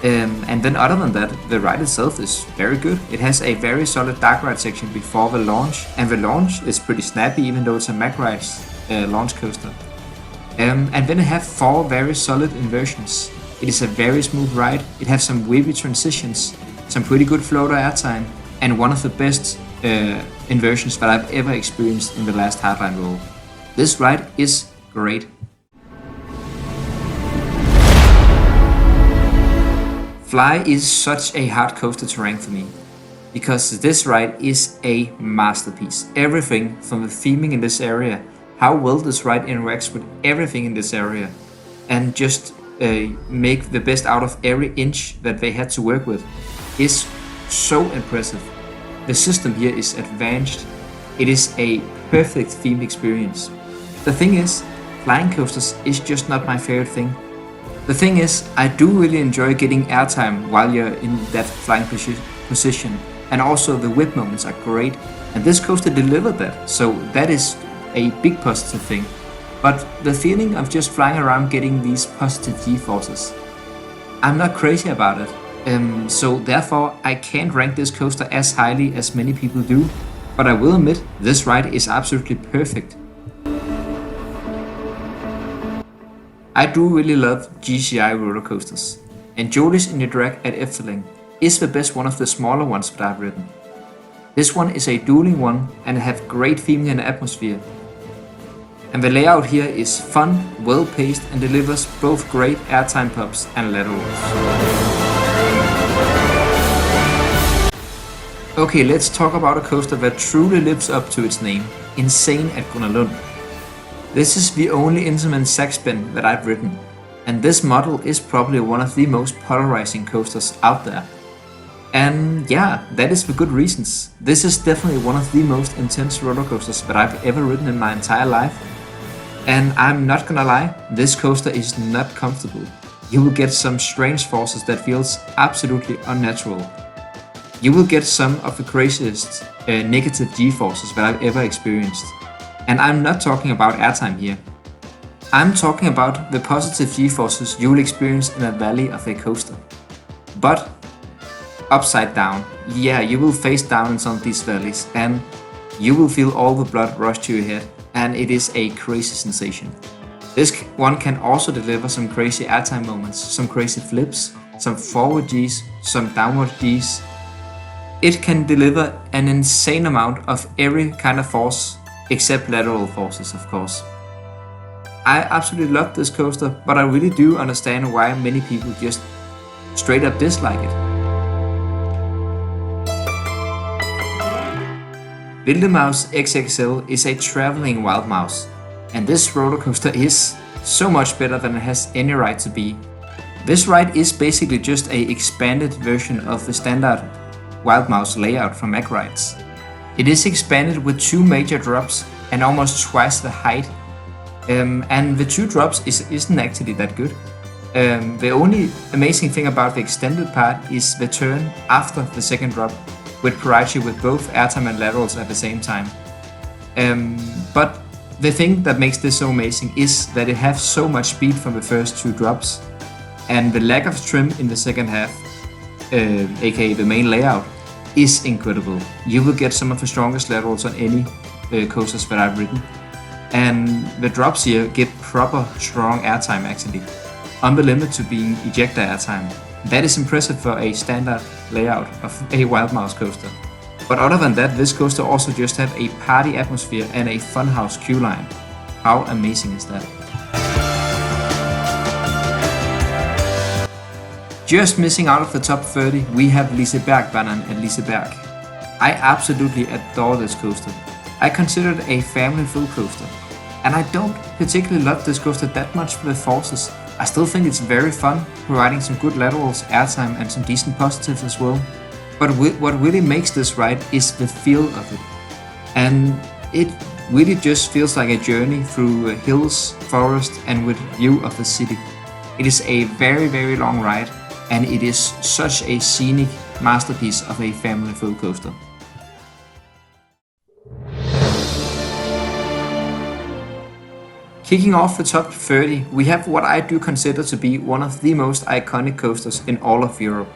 And then other than that, the ride itself is very good. It has a very solid dark ride section before the launch, and the launch is pretty snappy even though it's a MacRide's launch coaster. And then it has 4 very solid inversions. It is a very smooth ride, it has some wavy transitions, some pretty good floater airtime, and one of the best inversions that I've ever experienced in the last Hardline roll. This ride is great. Fly is such a hard coaster to rank for me, because this ride is a masterpiece. Everything from the theming in this area, how well this ride interacts with everything in this area, and just make the best out of every inch that they had to work with, is so impressive. The system here is advanced. It is a perfect theme experience. The thing is, flying coasters is just not my favorite thing. The thing is, I do really enjoy getting airtime while you're in that flying position, and also the whip moments are great, and this coaster delivered that, so that is a big positive thing. But the feeling of just flying around getting these positive G-forces, I'm not crazy about it, so therefore I can't rank this coaster as highly as many people do, but I will admit this ride is absolutely perfect. I do really love GCI roller coasters, and Jolies in the Drag at Efteling is the best one of the smaller ones that I've ridden. This one is a dueling one and have great theming and atmosphere. And the layout here is fun, well paced, and delivers both great airtime pops and laterals. Okay, let's talk about a coaster that truly lives up to its name, Insane at Grunalund. This is the only Intamin sack spin that I've ridden, and this model is probably one of the most polarizing coasters out there. And yeah, that is for good reasons. This is definitely one of the most intense roller coasters that I've ever ridden in my entire life. And I'm not gonna lie, this coaster is not comfortable. You will get some strange forces that feels absolutely unnatural. You will get some of the craziest negative G-forces that I've ever experienced. And I'm not talking about airtime here. I'm talking about the positive G-forces you will experience in a valley of a coaster. But upside down, yeah, you will face down in some of these valleys and you will feel all the blood rush to your head, and it is a crazy sensation. This one can also deliver some crazy airtime moments, some crazy flips, some forward Gs, some downward Gs. It can deliver an insane amount of every kind of force, except lateral forces, of course. I absolutely love this coaster, but I really do understand why many people just straight up dislike it. Wildemaus XXL is a traveling wild mouse, and this roller coaster is so much better than it has any right to be. This ride is basically just a expanded version of the standard wild mouse layout from Mack Rides. It is expanded with 2 major drops and almost twice the height, and the 2 drops isn't actually that good. The only amazing thing about the extended part is the turn after the second drop, with priority with both airtime and laterals at the same time. But the thing that makes this so amazing is that it has so much speed from the first 2 drops, and the lack of trim in the second half, aka the main layout, is incredible. You will get some of the strongest laterals on any coasters that I've ridden, and the drops here get proper strong airtime actually, on the limit to being ejector airtime. That is impressive for a standard layout of a wild mouse coaster. But other than that, this coaster also just have a party atmosphere and a funhouse queue line. How amazing is that? Just missing out of the top 30, we have Lisebergbanan at Liseberg. I absolutely adore this coaster. I consider it a family full coaster. And I don't particularly love this coaster that much for the forces. I still think it's very fun, providing some good laterals, airtime and some decent positives as well. But what really makes this ride is the feel of it. And it really just feels like a journey through hills, forest and with view of the city. It is a very long ride, and it is such a scenic masterpiece of a family full coaster. Kicking off the top 30, we have what I do consider to be one of the most iconic coasters in all of Europe.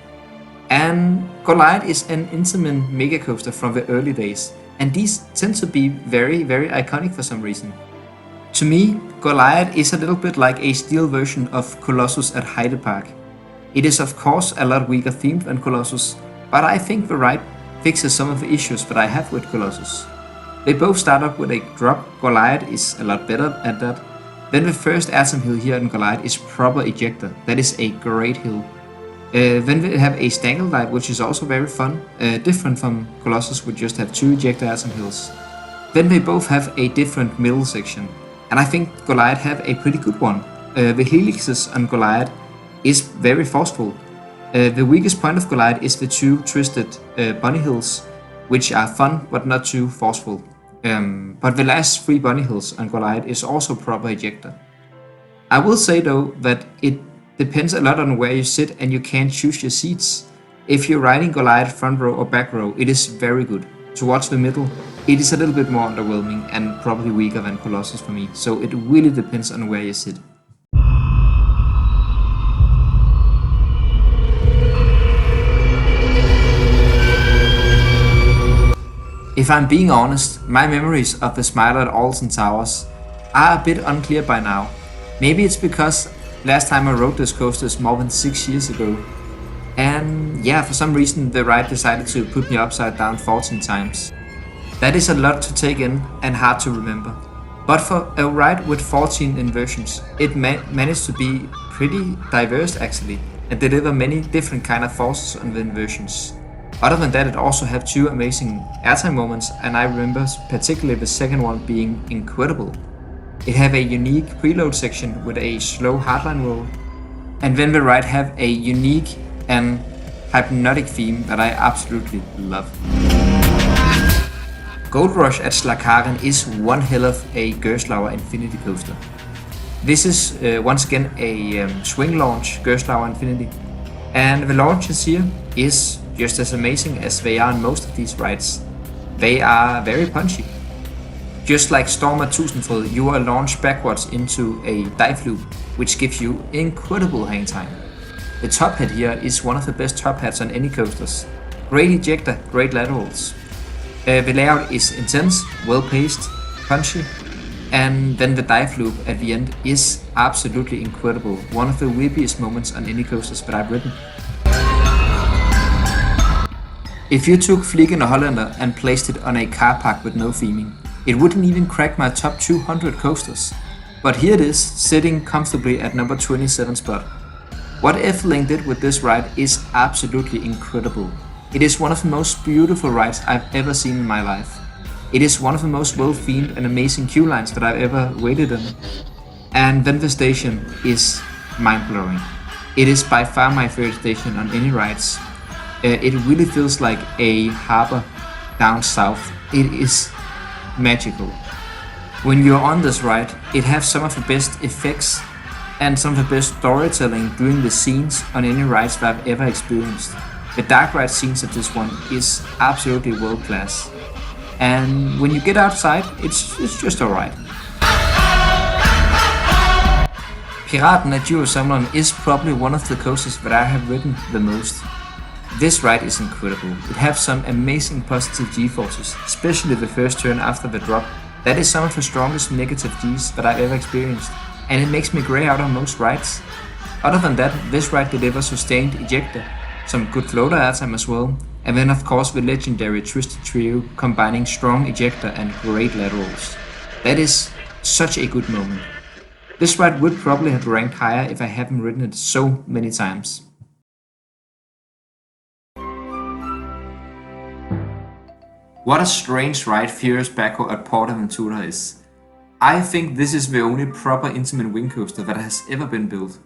And Goliath is an Intamin mega coaster from the early days, and these tend to be very iconic for some reason. To me, Goliath is a little bit like a steel version of Colossus at Heide Park. It is of course a lot weaker themed than Colossus, but I think the ride fixes some of the issues that I have with Colossus. They both start up with a drop. Goliath is a lot better at that. Then the first airtime hill here in Goliath is proper ejector. That is a great hill. Then we have a stangle dive, which is also very fun, different from Colossus, which just have 2 ejector airtime hills. Then they both have a different middle section, and I think Goliath have a pretty good one. The helixes on Goliath is very forceful. The weakest point of Goliath is the 2 twisted bunny hills, which are fun but not too forceful. But the last 3 bunny hills on Goliath is also proper ejector. I will say though that it depends a lot on where you sit, and you can't choose your seats. If you're riding Goliath front row or back row, it is very good. Towards the middle, it is a little bit more underwhelming and probably weaker than Colossus for me, so it really depends on where you sit. If I'm being honest, my memories of the Smiler at Alton Towers are a bit unclear by now. Maybe it's because last time I rode this coaster is more than 6 years ago. And yeah, for some reason the ride decided to put me upside down 14 times. That is a lot to take in and hard to remember. But for a ride with 14 inversions, it managed to be pretty diverse actually, and deliver many different kind of forces on the inversions. Other than that, it also have two amazing airtime moments, and I remember particularly the second one being incredible. It have a unique preload section with a slow hardline roll, and then the ride have a unique and hypnotic theme that I absolutely love. Gold Rush at Slakaren is one hell of a Gerstlauer Infinity coaster. This is once again a swing launch Gerstlauer Infinity, and the launches here is just as amazing as they are on most of these rides. They are very punchy. Just like Storm at Tusenfryd, you are launched backwards into a dive loop, which gives you incredible hang time. The top hat here is one of the best top hats on any coasters. Great ejector, great laterals. The layout is intense, well paced, punchy, and then the dive loop at the end is absolutely incredible. One of the whippiest moments on any coasters that I've ridden. If you took Vliegen or Hollander and placed it on a car park with no theming, it wouldn't even crack my top 200 coasters. But here it is, sitting comfortably at number 27 spot. What Efteling did with this ride is absolutely incredible. It is one of the most beautiful rides I've ever seen in my life. It is one of the most well-themed and amazing queue lines that I've ever waited in. And then the station is mind-blowing. It is by far my favorite station on any rides. It really feels like a harbor down south. It is magical. When you're on this ride, it has some of the best effects and some of the best storytelling during the scenes on any rides that I've ever experienced. The dark ride scenes of this one is absolutely world class. And when you get outside, it's just alright. Piraten at Djurssamleren is probably one of the coasters that I have ridden the most. This ride is incredible. It has some amazing positive G-forces, especially the first turn after the drop. That is some of the strongest negative Gs that I've ever experienced, and it makes me grey out on most rides. Other than that, this ride delivers sustained ejector, some good floater airtime as well, and then of course the legendary Twisted Trio combining strong ejector and great laterals. That is such a good moment. This ride would probably have ranked higher if I hadn't ridden it so many times. What a strange ride Furious Backhoe at PortAventura is. I think this is the only proper intimate wing coaster that has ever been built.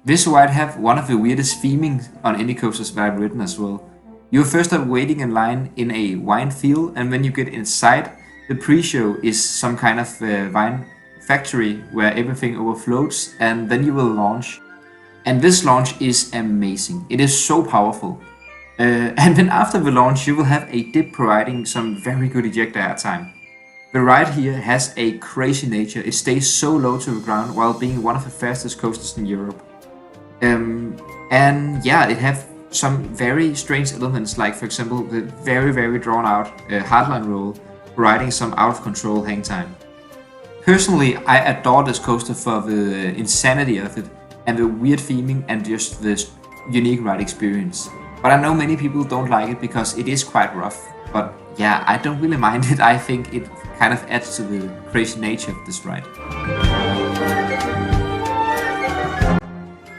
This ride have one of the weirdest theming on any coasters that I've ridden as well. You're first up waiting in line in a wine field, and when you get inside, the pre-show is some kind of wine factory where everything overflows, and then you will launch. And this launch is amazing. It is so powerful. And then after the launch, you will have a dip providing some very good ejector airtime. The ride here has a crazy nature. It stays so low to the ground while being one of the fastest coasters in Europe. And yeah, it have some very strange elements, like for example the very drawn out hardline roll, providing some out of control hang time. Personally, I adore this coaster for the insanity of it and the weird theming and just this unique ride experience. But I know many people don't like it because it is quite rough. But yeah, I don't really mind it. I think it kind of adds to the crazy nature of this ride.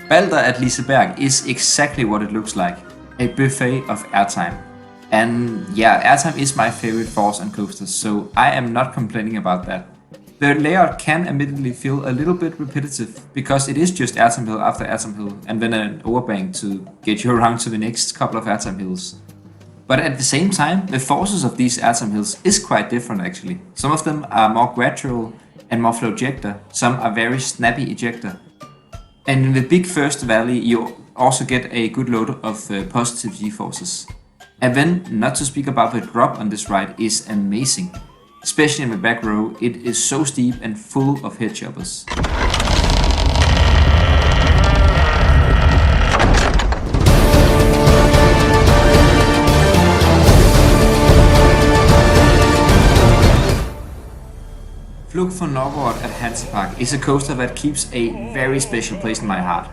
Balder at Liseberg is exactly what it looks like. A buffet of airtime. And yeah, airtime is my favorite force on coasters, so I am not complaining about that. The layout can admittedly feel a little bit repetitive, because it is just airtime hill after airtime hill, and then an overbank to get you around to the next couple of airtime hills. But at the same time, the forces of these airtime hills is quite different actually. Some of them are more gradual and more flow ejector, some are very snappy ejector. And in the big first valley you also get a good load of positive G-forces. And then, not to speak about the drop on this ride, is amazing. Especially in the back row, it is so steep and full of head choppers. Flug von Novgorod at Hansapark is a coaster that keeps a very special place in my heart.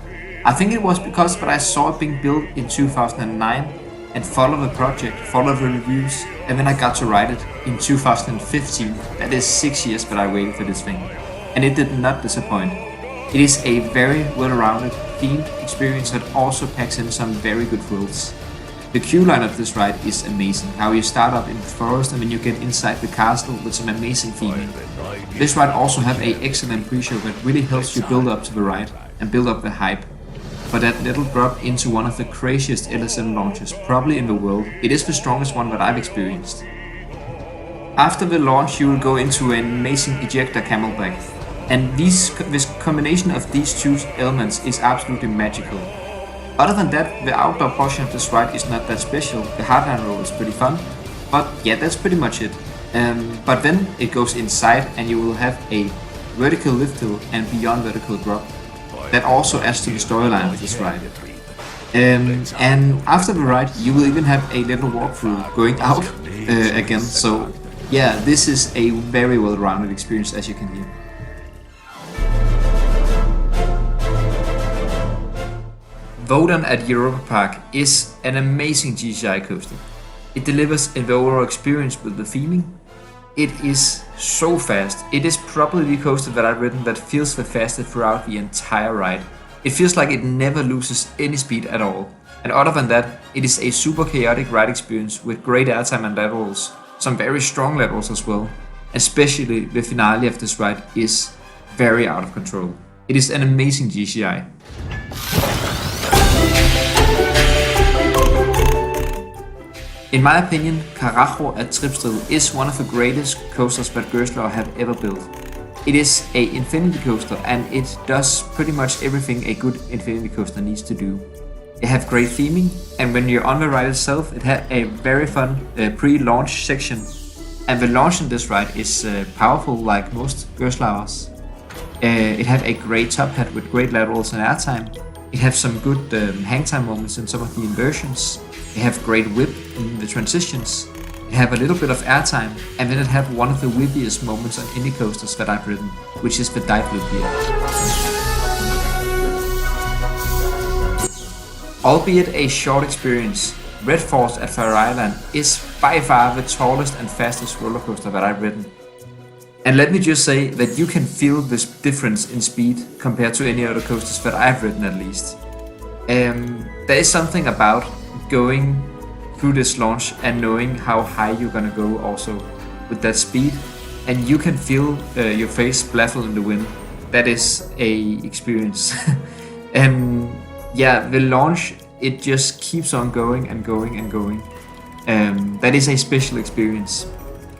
I think it was because I saw it being built in 2009 and followed the project, followed the reviews, and then I got to ride it in 2015. That is 6 years that I waited for this thing. And it did not disappoint. It is a very well-rounded, themed experience that also packs in some very good thrills. The queue line of this ride is amazing, how you start up in the forest and then you get inside the castle with some amazing theming. This ride also have an excellent pre-show that really helps you build up to the ride and build up the hype. For that little drop into one of the craziest LSM launches probably in the world, it is the strongest one that I've experienced. After the launch you will go into an amazing ejector camelback, and this combination of these two elements is absolutely magical. Other than that, the outdoor portion of this ride is not that special. The hardline roll is pretty fun, but yeah, that's pretty much it. But then it goes inside and you will have a vertical lift hill and beyond vertical drop. That also adds to the storyline of this ride. And after the ride you will even have a little walkthrough going out again, so yeah, this is a very well-rounded experience, as you can hear. Ridden at Europa Park is an amazing GCI coaster. It delivers the overall experience with the theming. It is so fast. It is probably the coaster that I've ridden that feels the fastest throughout the entire ride. It feels like it never loses any speed at all. And other than that, it is a super chaotic ride experience with great airtime and laterals, some very strong laterals as well. Especially the finale of this ride is very out of control. It is an amazing GCI. In my opinion, Carajo at Tripsdrill is one of the greatest coasters that Gerstlauer have ever built. It is an infinity coaster and it does pretty much everything a good infinity coaster needs to do. It has great theming, and when you're on the ride itself it has a very fun pre-launch section, and the launch in this ride is powerful like most Gerstlauers. It has a great top hat with great laterals and airtime. It has some good hangtime moments in some of the inversions. It has great whip in the transitions. It has a little bit of airtime, and then it has one of the whippiest moments on any coasters that I've ridden, which is the dive loop here. Albeit a short experience, Red Force at Faroe Island is by far the tallest and fastest roller coaster that I've ridden. And let me just say that you can feel this difference in speed compared to any other coasters that I've ridden at least. There is something about going through this launch and knowing how high you're gonna go also with that speed, and you can feel your face blaffle in the wind. That is a experience. And yeah, the launch, it just keeps on going and going and going. That is a special experience.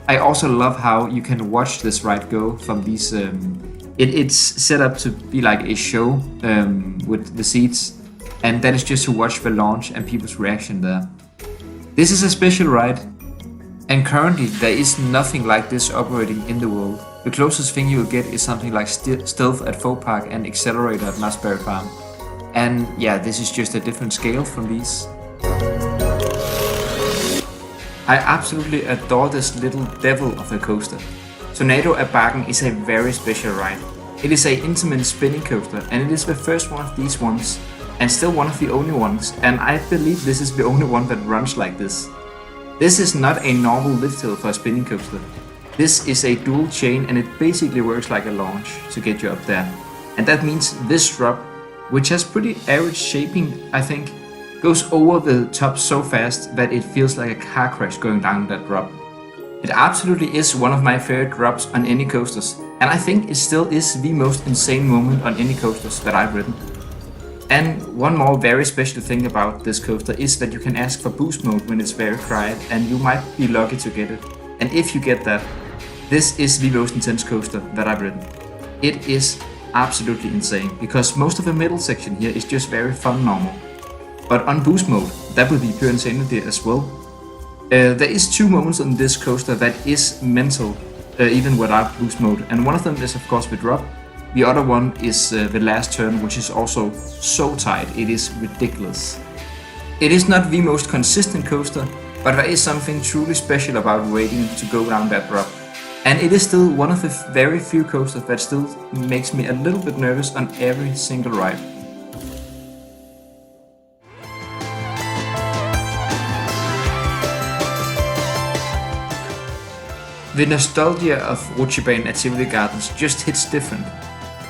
I also love how you can watch this ride go from these. It's set up to be like a show with the seats, and that is just to watch the launch and people's reaction there. This is a special ride, and currently there is nothing like this operating in the world. The closest thing you will get is something like Stealth at Folk Park and Accelerator at Masbury Farm. And yeah, this is just a different scale from these. I absolutely adore this little devil of a coaster. Tornado at Barken is a very special ride. It is an intimate spinning coaster, and it is the first one of these ones, and still one of the only ones, and I believe this is the only one that runs like this. This is not a normal lift hill for a spinning coaster. This is a dual chain, and it basically works like a launch to get you up there. And that means this drop, which has pretty average shaping I think, goes over the top so fast that it feels like a car crash going down that drop. It absolutely is one of my favorite drops on any coasters, and I think it still is the most insane moment on any coasters that I've ridden. And one more very special thing about this coaster is that you can ask for boost mode when it's very quiet, and you might be lucky to get it. And if you get that, this is the most intense coaster that I've ridden. It is absolutely insane, because most of the middle section here is just very fun normal. But on boost mode, that will be pure insanity as well. There is two moments on this coaster that is mental, even without boost mode, and one of them is of course the drop. The other one is the last turn, which is also so tight, it is ridiculous. It is not the most consistent coaster, but there is something truly special about waiting to go down that drop. And it is still one of the very few coasters that still makes me a little bit nervous on every single ride. The nostalgia of Rutsjebanen at Tivoli Gardens just hits different.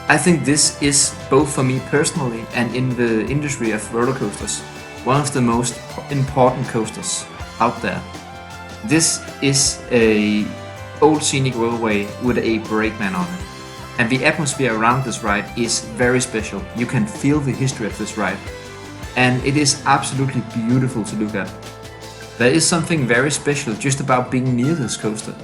I think this is, both for me personally and in the industry of roller coasters, one of the most important coasters out there. This is a old scenic roadway with a brakeman on it. And the atmosphere around this ride is very special. You can feel the history of this ride. And it is absolutely beautiful to look at. There is something very special just about being near this coaster.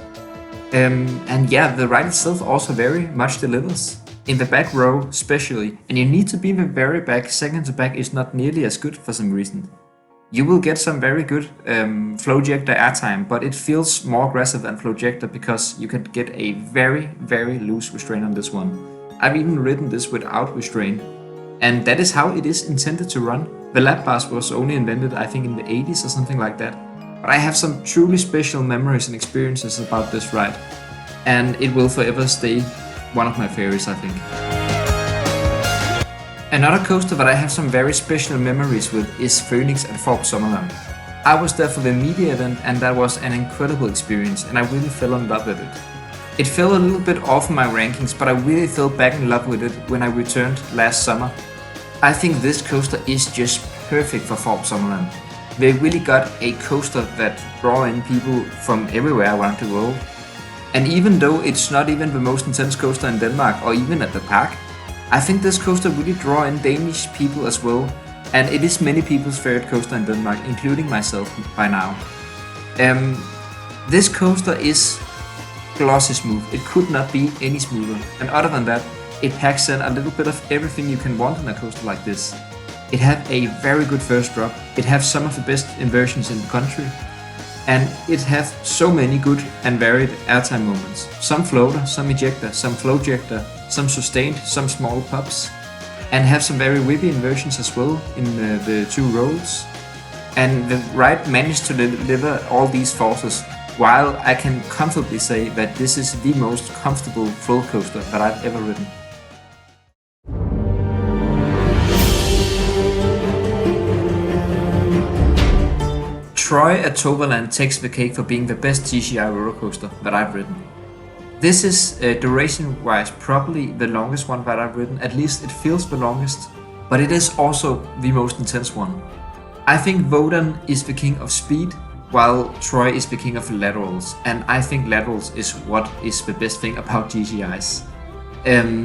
And yeah, the ride itself also very much delivers. In the back row especially, and you need to be in the very back, second to back is not nearly as good for some reason. You will get some very good Flowjector airtime, but it feels more aggressive than Flowjector because you can get a very loose restraint on this one. I've even ridden this without restraint, and that is how it is intended to run. The lap bars was only invented I think in the 80s or something like that, but I have some truly special memories and experiences about this ride, and it will forever stay one of my favorites, I think. Another coaster that I have some very special memories with is Phoenix at Fort Summerland. I was there for the media event and that was an incredible experience and I really fell in love with it. It fell a little bit off my rankings, but I really fell back in love with it when I returned last summer. I think this coaster is just perfect for Fort Summerland. They really got a coaster that draw in people from everywhere around the world. And even though it's not even the most intense coaster in Denmark or even at the park, I think this coaster really draw in Danish people as well, and it is many people's favorite coaster in Denmark, including myself by now. This coaster is glossy smooth, it could not be any smoother, and other than that, it packs in a little bit of everything you can want in a coaster like this. It has a very good first drop, it has some of the best inversions in the country, and it has so many good and varied airtime moments. Some floater, some ejector, some Flowjector, some sustained, some small pops, and have some very whippy inversions as well in the two rolls. And the ride managed to deliver all these forces, while I can comfortably say that this is the most comfortable full coaster that I've ever ridden. Troy at Toverland takes the cake for being the best TCI roller coaster that I've ridden. This is duration-wise probably the longest one that I've ridden, at least it feels the longest, but it is also the most intense one. I think Wodan is the king of speed, while Troy is the king of laterals, and I think laterals is what is the best thing about GCIs.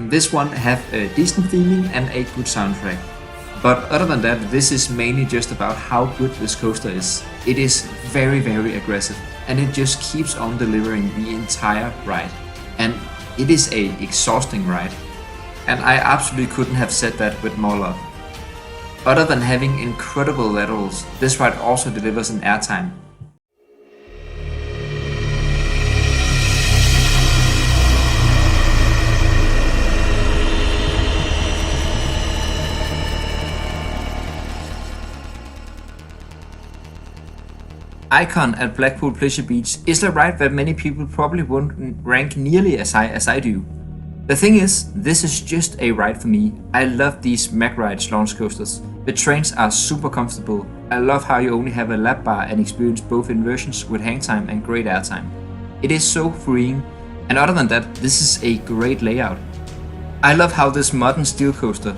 This one have a decent theming and a good soundtrack. But other than that, this is mainly just about how good this coaster is. It is very aggressive, and it just keeps on delivering the entire ride. And it is a exhausting ride. And I absolutely couldn't have said that with more love. Other than having incredible laterals, this ride also delivers an airtime. Icon at Blackpool Pleasure Beach is a ride that many people probably won't rank nearly as high as I do. The thing is, this is just a ride for me. I love these MacRides launch coasters. The trains are super comfortable. I love how you only have a lap bar and experience both inversions with hang time and great airtime. It is so freeing, and other than that, this is a great layout. I love how this modern steel coaster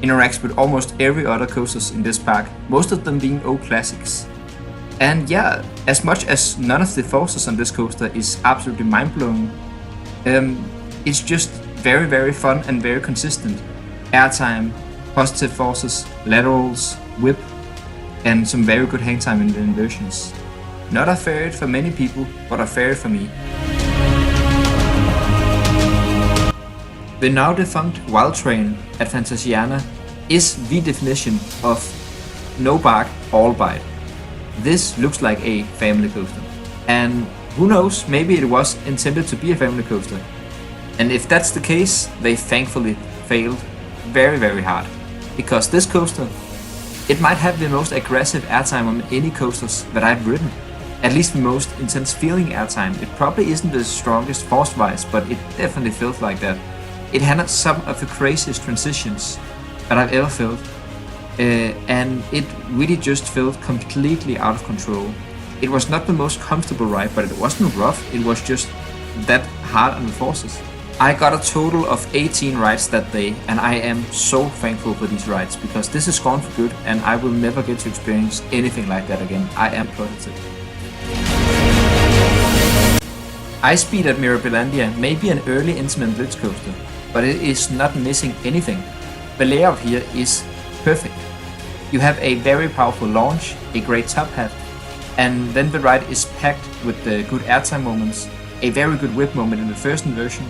interacts with almost every other coasters in this park, most of them being old classics. And yeah, as much as none of the forces on this coaster is absolutely mind-blowing, it's just very fun and very consistent. Airtime, positive forces, laterals, whip, and some very good hang time in the inversions. Not a favorite for many people, but a favorite for me. The now defunct Wild Train at Fantasiana is the definition of no bark, all bite. This looks like a family coaster, and who knows, maybe it was intended to be a family coaster. And if that's the case, they thankfully failed very hard, because this coaster, it might have the most aggressive airtime on any coasters that I've ridden, at least the most intense feeling airtime. It probably isn't the strongest force-wise, but it definitely felt like that. It had some of the craziest transitions that I've ever felt. And it really just felt completely out of control. It was not the most comfortable ride, but it wasn't rough, it was just that hard on the forces. I got a total of 18 rides that day, and I am so thankful for these rides because this is gone for good and I will never get to experience anything like that again. I am positive. Ice Speed at Mirabilandia may be an early intimate blitz coaster, but it is not missing anything. The layout here is perfect. You have a very powerful launch, a great top hat, and then the ride is packed with the good airtime moments, a very good whip moment in the first inversion,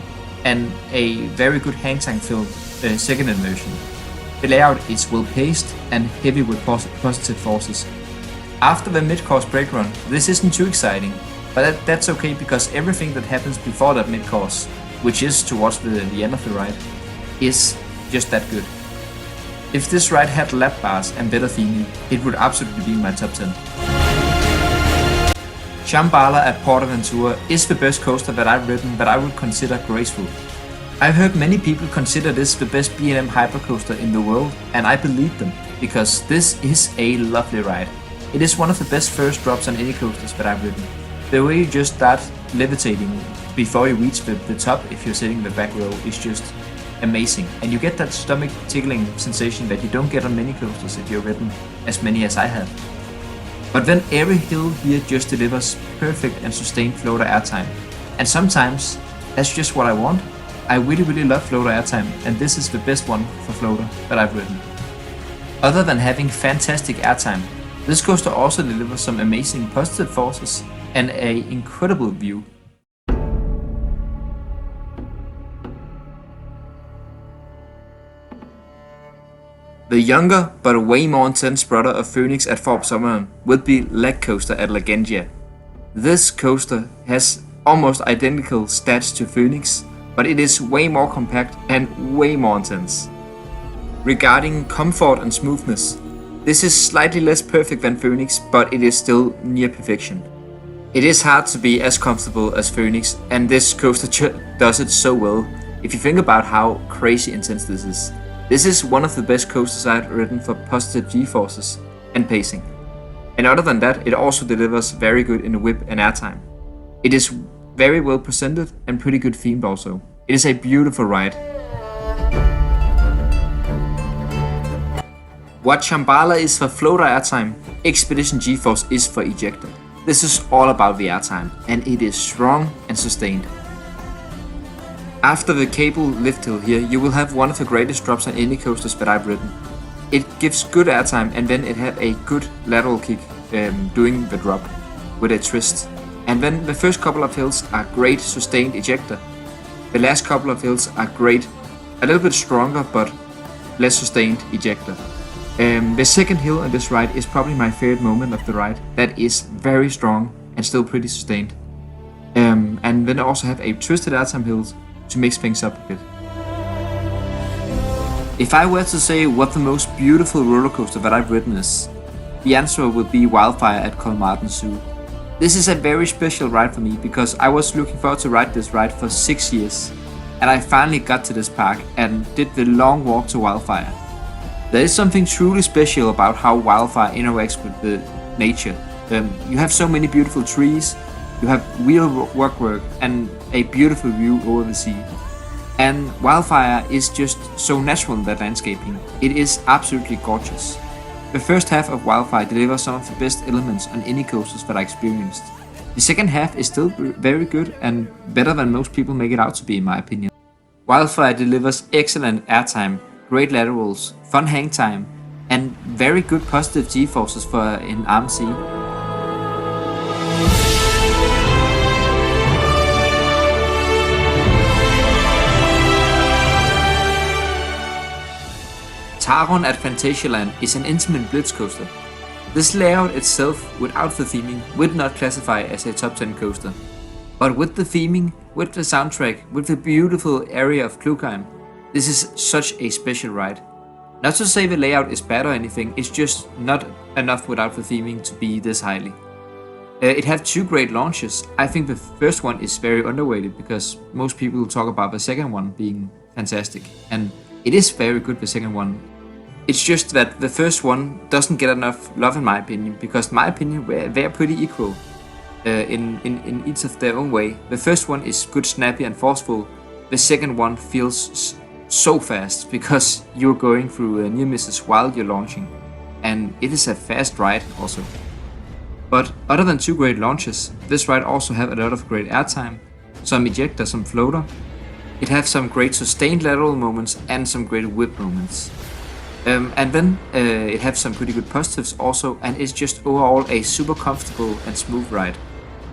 and a very good hang time filled second inversion. The layout is well paced and heavy with positive forces. After the mid-course brake run, this isn't too exciting, but that's okay because everything that happens before that mid-course, which is towards the end of the ride, is just that good. If this ride had lap bars and better theming, it would absolutely be in my top 10. Shambhala at PortAventura is the best coaster that I've ridden that I would consider graceful. I've heard many people consider this the best B&M hypercoaster in the world, and I believe them, because this is a lovely ride. It is one of the best first drops on any coasters that I've ridden. The way you just start levitating before you reach the top if you're sitting in the back row is just amazing, and you get that stomach tickling sensation that you don't get on many coasters if you've ridden as many as I have. But then every hill here just delivers perfect and sustained floater airtime. And sometimes that's just what I want. I really love floater airtime, and this is the best one for floater that I've ridden. Other than having fantastic airtime, this coaster also delivers some amazing positive forces and an incredible view. The younger but way more intense brother of Phoenix at Thorpe Sommeren would be Leg Coaster at Legendia. This coaster has almost identical stats to Phoenix, but it is way more compact and way more intense. Regarding comfort and smoothness, this is slightly less perfect than Phoenix, but it is still near perfection. It is hard to be as comfortable as Phoenix, and this coaster does it so well if you think about how crazy intense this is. This is one of the best coasters I've ridden for positive G-forces and pacing. And other than that, it also delivers very good in the whip and airtime. It is very well presented and pretty good themed also. It is a beautiful ride. What Shambhala is for floater airtime, Expedition G-force is for ejector. This is all about the airtime, and it is strong and sustained. After the cable lift hill here, you will have one of the greatest drops on any coasters that I've ridden. It gives good airtime, and then it had a good lateral kick doing the drop with a twist. And then the first couple of hills are great sustained ejector. The last couple of hills are great, a little bit stronger but less sustained ejector. The second hill on this ride is probably my favorite moment of the ride. That is very strong and still pretty sustained. And then I also have a twisted airtime hill to mix things up a bit. If I were to say what the most beautiful roller coaster that I've ridden is, the answer would be Wildfire at Kolmarten Zoo. This is a very special ride for me because I was looking forward to ride this ride for 6 years, and I finally got to this park and did the long walk to Wildfire. There is something truly special about how Wildfire interacts with the nature. You have so many beautiful trees, you have real rockwork and a beautiful view over the sea. And Wildfire is just so natural in that landscaping. It is absolutely gorgeous. The first half of Wildfire delivers some of the best elements on any coasters that I experienced. The second half is still very good and better than most people make it out to be, in my opinion. Wildfire delivers excellent airtime, great laterals, fun hang time, and very good positive G-forces for an RMC. Taron at Phantasialand is an intimate blitz coaster. This layout itself, without the theming, would not classify as a top 10 coaster. But with the theming, with the soundtrack, with the beautiful area of Klugheim, this is such a special ride. Not to say the layout is bad or anything, it's just not enough without the theming to be this highly. It had two great launches. I think the first one is very underrated because most people talk about the second one being fantastic, and it is very good, the second one. It's just that the first one doesn't get enough love in my opinion, because in my opinion they're pretty equal in each of their own way. The first one is good, snappy and forceful, the second one feels so fast because you're going through near misses while you're launching, and it is a fast ride also. But other than 2 great launches, this ride also have a lot of great airtime, some ejector, some floater. It have some great sustained lateral moments and some great whip moments. And then it have some pretty good positives also, and it's just overall a super comfortable and smooth ride.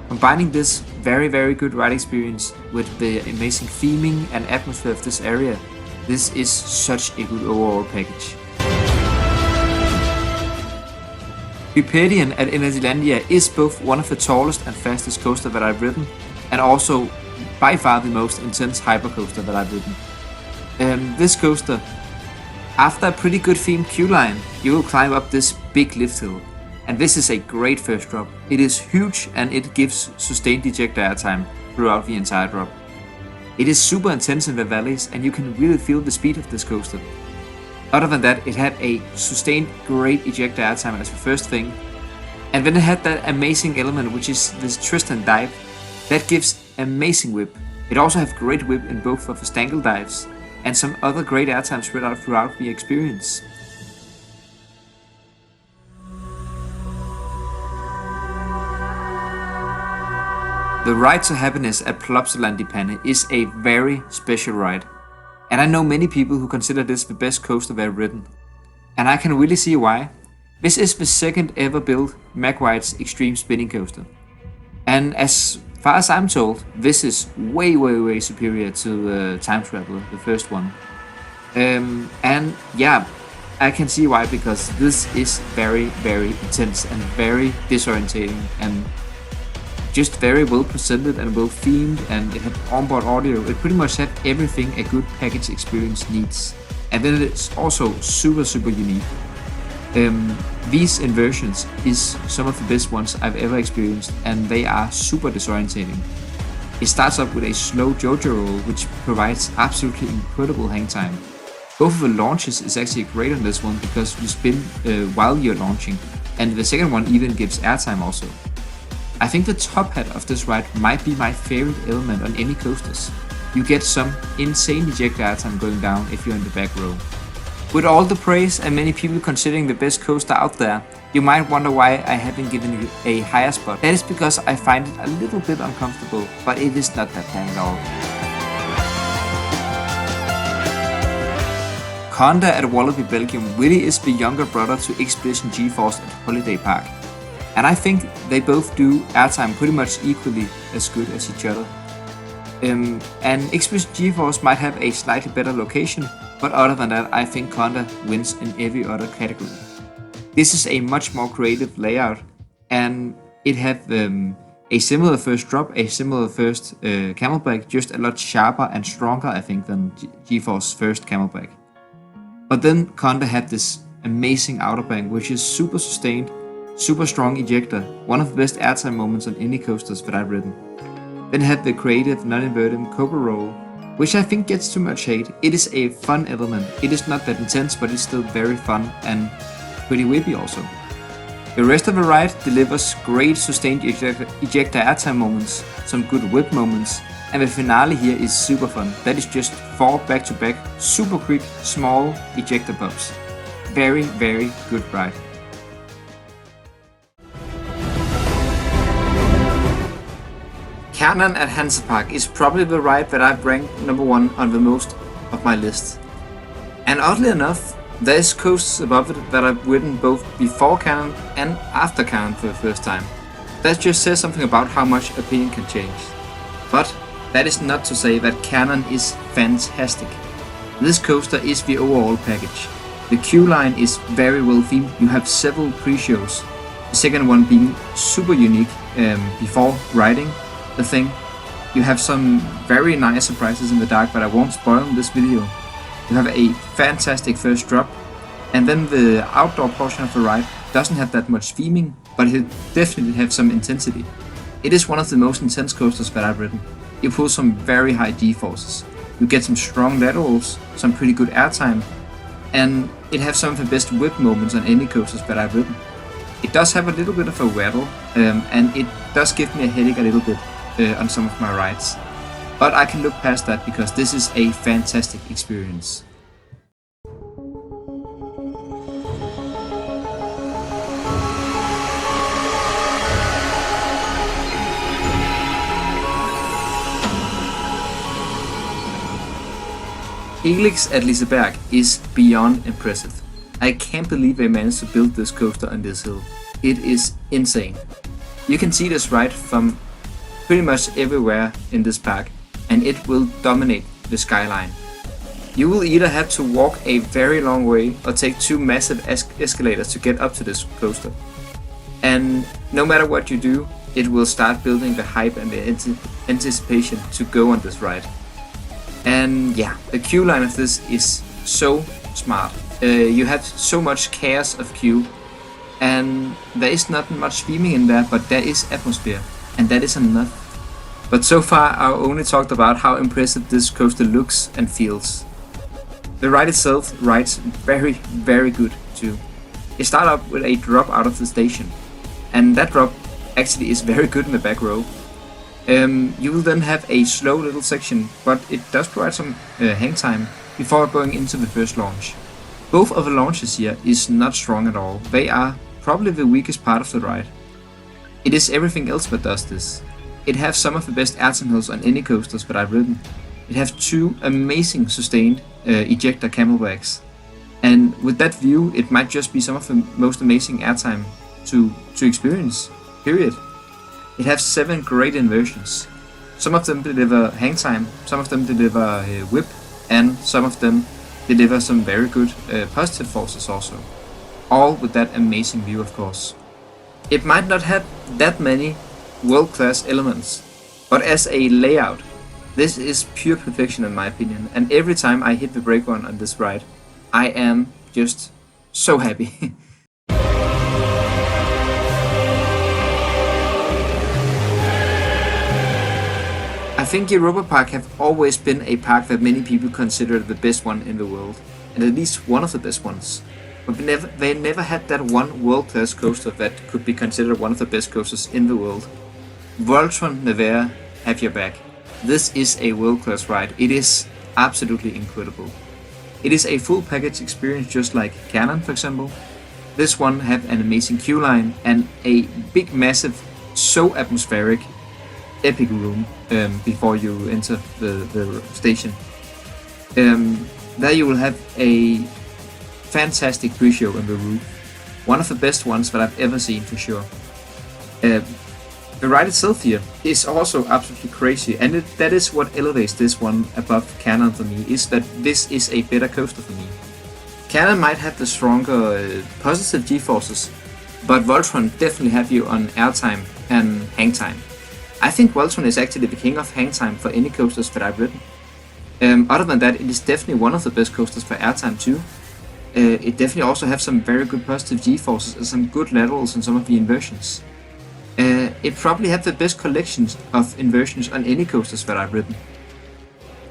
Combining this very good ride experience with the amazing theming and atmosphere of this area, this is such a good overall package. Ridden at Energylandia is both one of the tallest and fastest coaster that I've ridden, and also by far the most intense hypercoaster that I've ridden. This coaster, after a pretty good themed queue line, you will climb up this big lift hill, and this is a great first drop. It is huge and it gives sustained ejector airtime throughout the entire drop. It is super intense in the valleys and you can really feel the speed of this coaster. Other than that, it had a sustained great ejector airtime as the first thing, and then it had that amazing element which is this Tristan dive that gives amazing whip. It also has great whip in both of the stangle dives and some other great airtime spread out throughout the experience. The Ride to Happiness at Plopsaland is a very special ride, and I know many people who consider this the best coaster they've ridden, and I can really see why. This is the second ever built MagRide's extreme spinning coaster, and as far as I'm told, this is way superior to Time Traveler, the first one. And yeah, I can see why, because this is very intense and very disorientating and just very well presented and well themed, and it had onboard audio. It pretty much had everything a good package experience needs. And then it's also super unique. These inversions is some of the best ones I've ever experienced, and they are super disorientating. It starts up with a slow JoJo roll, which provides absolutely incredible hang time. Both of the launches is actually great on this one because you spin while you're launching, and the second one even gives airtime also. I think the top hat of this ride might be my favorite element on any coasters. You get some insane ejector airtime going down if you're in the back row. With all the praise and many people considering the best coaster out there, you might wonder why I haven't given it a higher spot. That is because I find it a little bit uncomfortable, but it is not that bad at all. Conda at Wallaby Belgium really is the younger brother to Expedition GeForce at Holiday Park, and I think they both do airtime pretty much equally as good as each other. And Expedition GeForce might have a slightly better location, but other than that, I think Conda wins in every other category. This is a much more creative layout, and it have a similar first drop, a similar first camelback, just a lot sharper and stronger, I think, than GeForce's first camelback. But then Conda had this amazing outer bank, which is super sustained, super strong ejector, one of the best airtime moments on any coasters that I've ridden. Then had the creative non-inverted Cobra roll, which I think gets too much hate. It is a fun element. It is not that intense, but it's still very fun and pretty whippy also. The rest of the ride delivers great sustained ejector airtime moments, some good whip moments, and the finale here is super fun. That is just 4 back-to-back, super quick, small ejector pops. Very good ride. Cannon at Hansapark is probably the ride that I've ranked number 1 on the most of my list. And oddly enough, there's coasters above it that I've ridden both before Cannon and after Cannon for the first time. That just says something about how much opinion can change. But that is not to say that Cannon is fantastic. This coaster is the overall package. The queue line is very well themed. You have several pre-shows. The second one being super unique before riding the thing. You have some very nice surprises in the dark, but I won't spoil in this video. You have a fantastic first drop, and then the outdoor portion of the ride doesn't have that much theming, but it definitely has some intensity. It is one of the most intense coasters that I've ridden. You pull some very high G-forces, you get some strong laterals, some pretty good airtime, and it has some of the best whip moments on any coasters that I've ridden. It does have a little bit of a rattle, and it does give me a headache a little bit on some of my rides. But I can look past that because this is a fantastic experience. Helix at Liseberg is beyond impressive. I can't believe they managed to build this coaster on this hill. It is insane. You can see this ride from pretty much everywhere in this park, and it will dominate the skyline. You will either have to walk a very long way or take two massive escalators to get up to this coaster. And no matter what you do, it will start building the hype and the anticipation to go on this ride. And yeah, the queue line of this is so smart. You have so much chaos of queue, and there is not much theming in there, but there is atmosphere, and that is enough. But so far I only talked about how impressive this coaster looks and feels. The ride itself rides very good too. You start up with a drop out of the station, and that drop actually is very good in the back row. You will then have a slow little section, but it does provide some hang time before going into the first launch. Both of the launches here is not strong at all. They are probably the weakest part of the ride. It is everything else that does this. It has some of the best airtime hills on any coasters that I've ridden. It has two amazing sustained ejector camelbacks, and with that view it might just be some of the most amazing airtime to experience, period. It has 7 great inversions. Some of them deliver hang time, some of them deliver whip, and some of them deliver some very good positive forces also. All with that amazing view, of course. It might not have that many world-class elements, but as a layout, this is pure perfection in my opinion, and every time I hit the brake run on this ride, I am just so happy. I think Europa Park have always been a park that many people consider the best one in the world, and at least one of the best ones. But they never had that one world-class coaster that could be considered one of the best coasters in the world. Voltron Nevera, have your back. This is a world-class ride. It is absolutely incredible. It is a full package experience just like Canon, for example. This one have an amazing queue line and a big, massive, so atmospheric, epic room before you enter the station. There you will have a fantastic pre-show in the roof. One of the best ones that I've ever seen, for sure. The ride itself here is also absolutely crazy, and that is what elevates this one above Canon for me, is that this is a better coaster for me. Canon might have the stronger positive G-forces, but Voltron definitely have you on airtime and hang time. I think Voltron is actually the king of hang time for any coasters that I've ridden. Other than that, it is definitely one of the best coasters for airtime too. It definitely also has some very good positive G-forces and some good laterals in some of the inversions. It probably have the best collections of inversions on any coasters that I've ridden.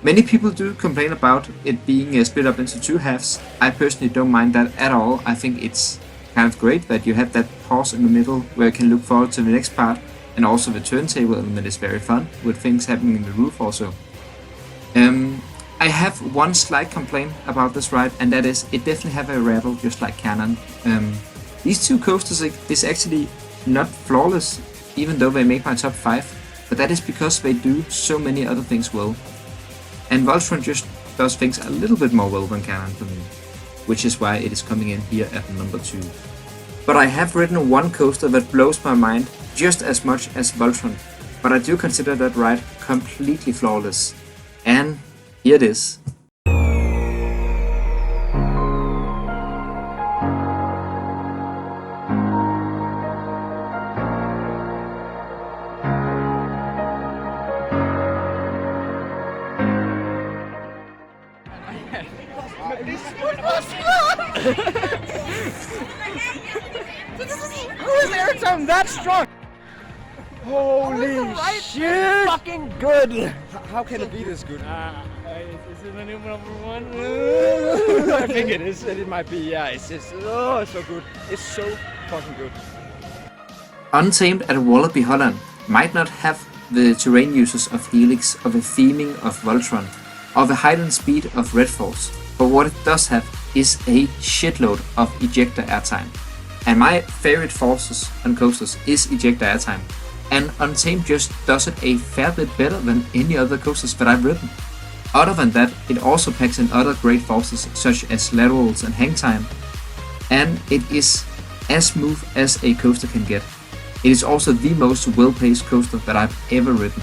Many people do complain about it being split up into 2 halves. I personally don't mind that at all. I think it's kind of great that you have that pause in the middle where you can look forward to the next part, and also the turntable element is very fun with things happening in the roof also. I have one slight complaint about this ride, and that is it definitely have a rattle just like Canon. These 2 coasters is actually not flawless, even though they make my top 5, but that is because they do so many other things well. And Voltron just does things a little bit more well than Canon for me, which is why it is coming in here at number 2. But I have ridden one coaster that blows my mind just as much as Voltron, but I do consider that ride completely flawless. And here it is. How is airtime that strong? Holy shit! Fucking good! How can it be this good? Is it the new number 1? I think it is. It might be. Yeah, it's just it's so good. It's so fucking good. Untamed at Wallaby Holland might not have the terrain uses of Helix, or the theming of Voltron, or the height and speed of Red Force, but what it does have is a shitload of ejector airtime. And my favorite forces on coasters is ejector airtime, and Untamed just does it a fair bit better than any other coasters that I've ridden. Other than that, it also packs in other great forces such as laterals and hang time, and it is as smooth as a coaster can get. It is also the most well-paced coaster that I've ever ridden.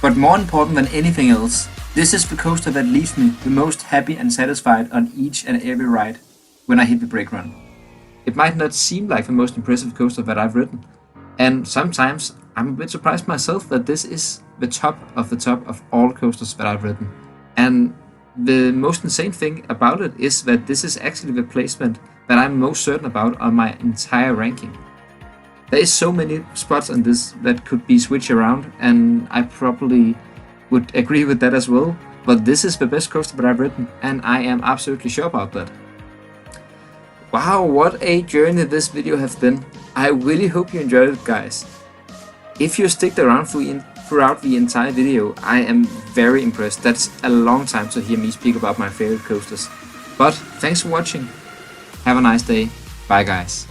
But more important than anything else, this is the coaster that leaves me the most happy and satisfied on each and every ride when I hit the brake run. It might not seem like the most impressive coaster that I've ridden, and sometimes I'm a bit surprised myself that this is the top of all coasters that I've ridden. And the most insane thing about it is that this is actually the placement that I'm most certain about on my entire ranking. There is so many spots on this that could be switched around, and I probably would agree with that as well, but this is the best coaster that I've ridden, and I am absolutely sure about that. Wow, what a journey this video has been. I really hope you enjoyed it, guys. If you sticked around throughout the entire video, I am very impressed. That's a long time to hear me speak about my favorite coasters. But thanks for watching. Have a nice day. Bye, guys.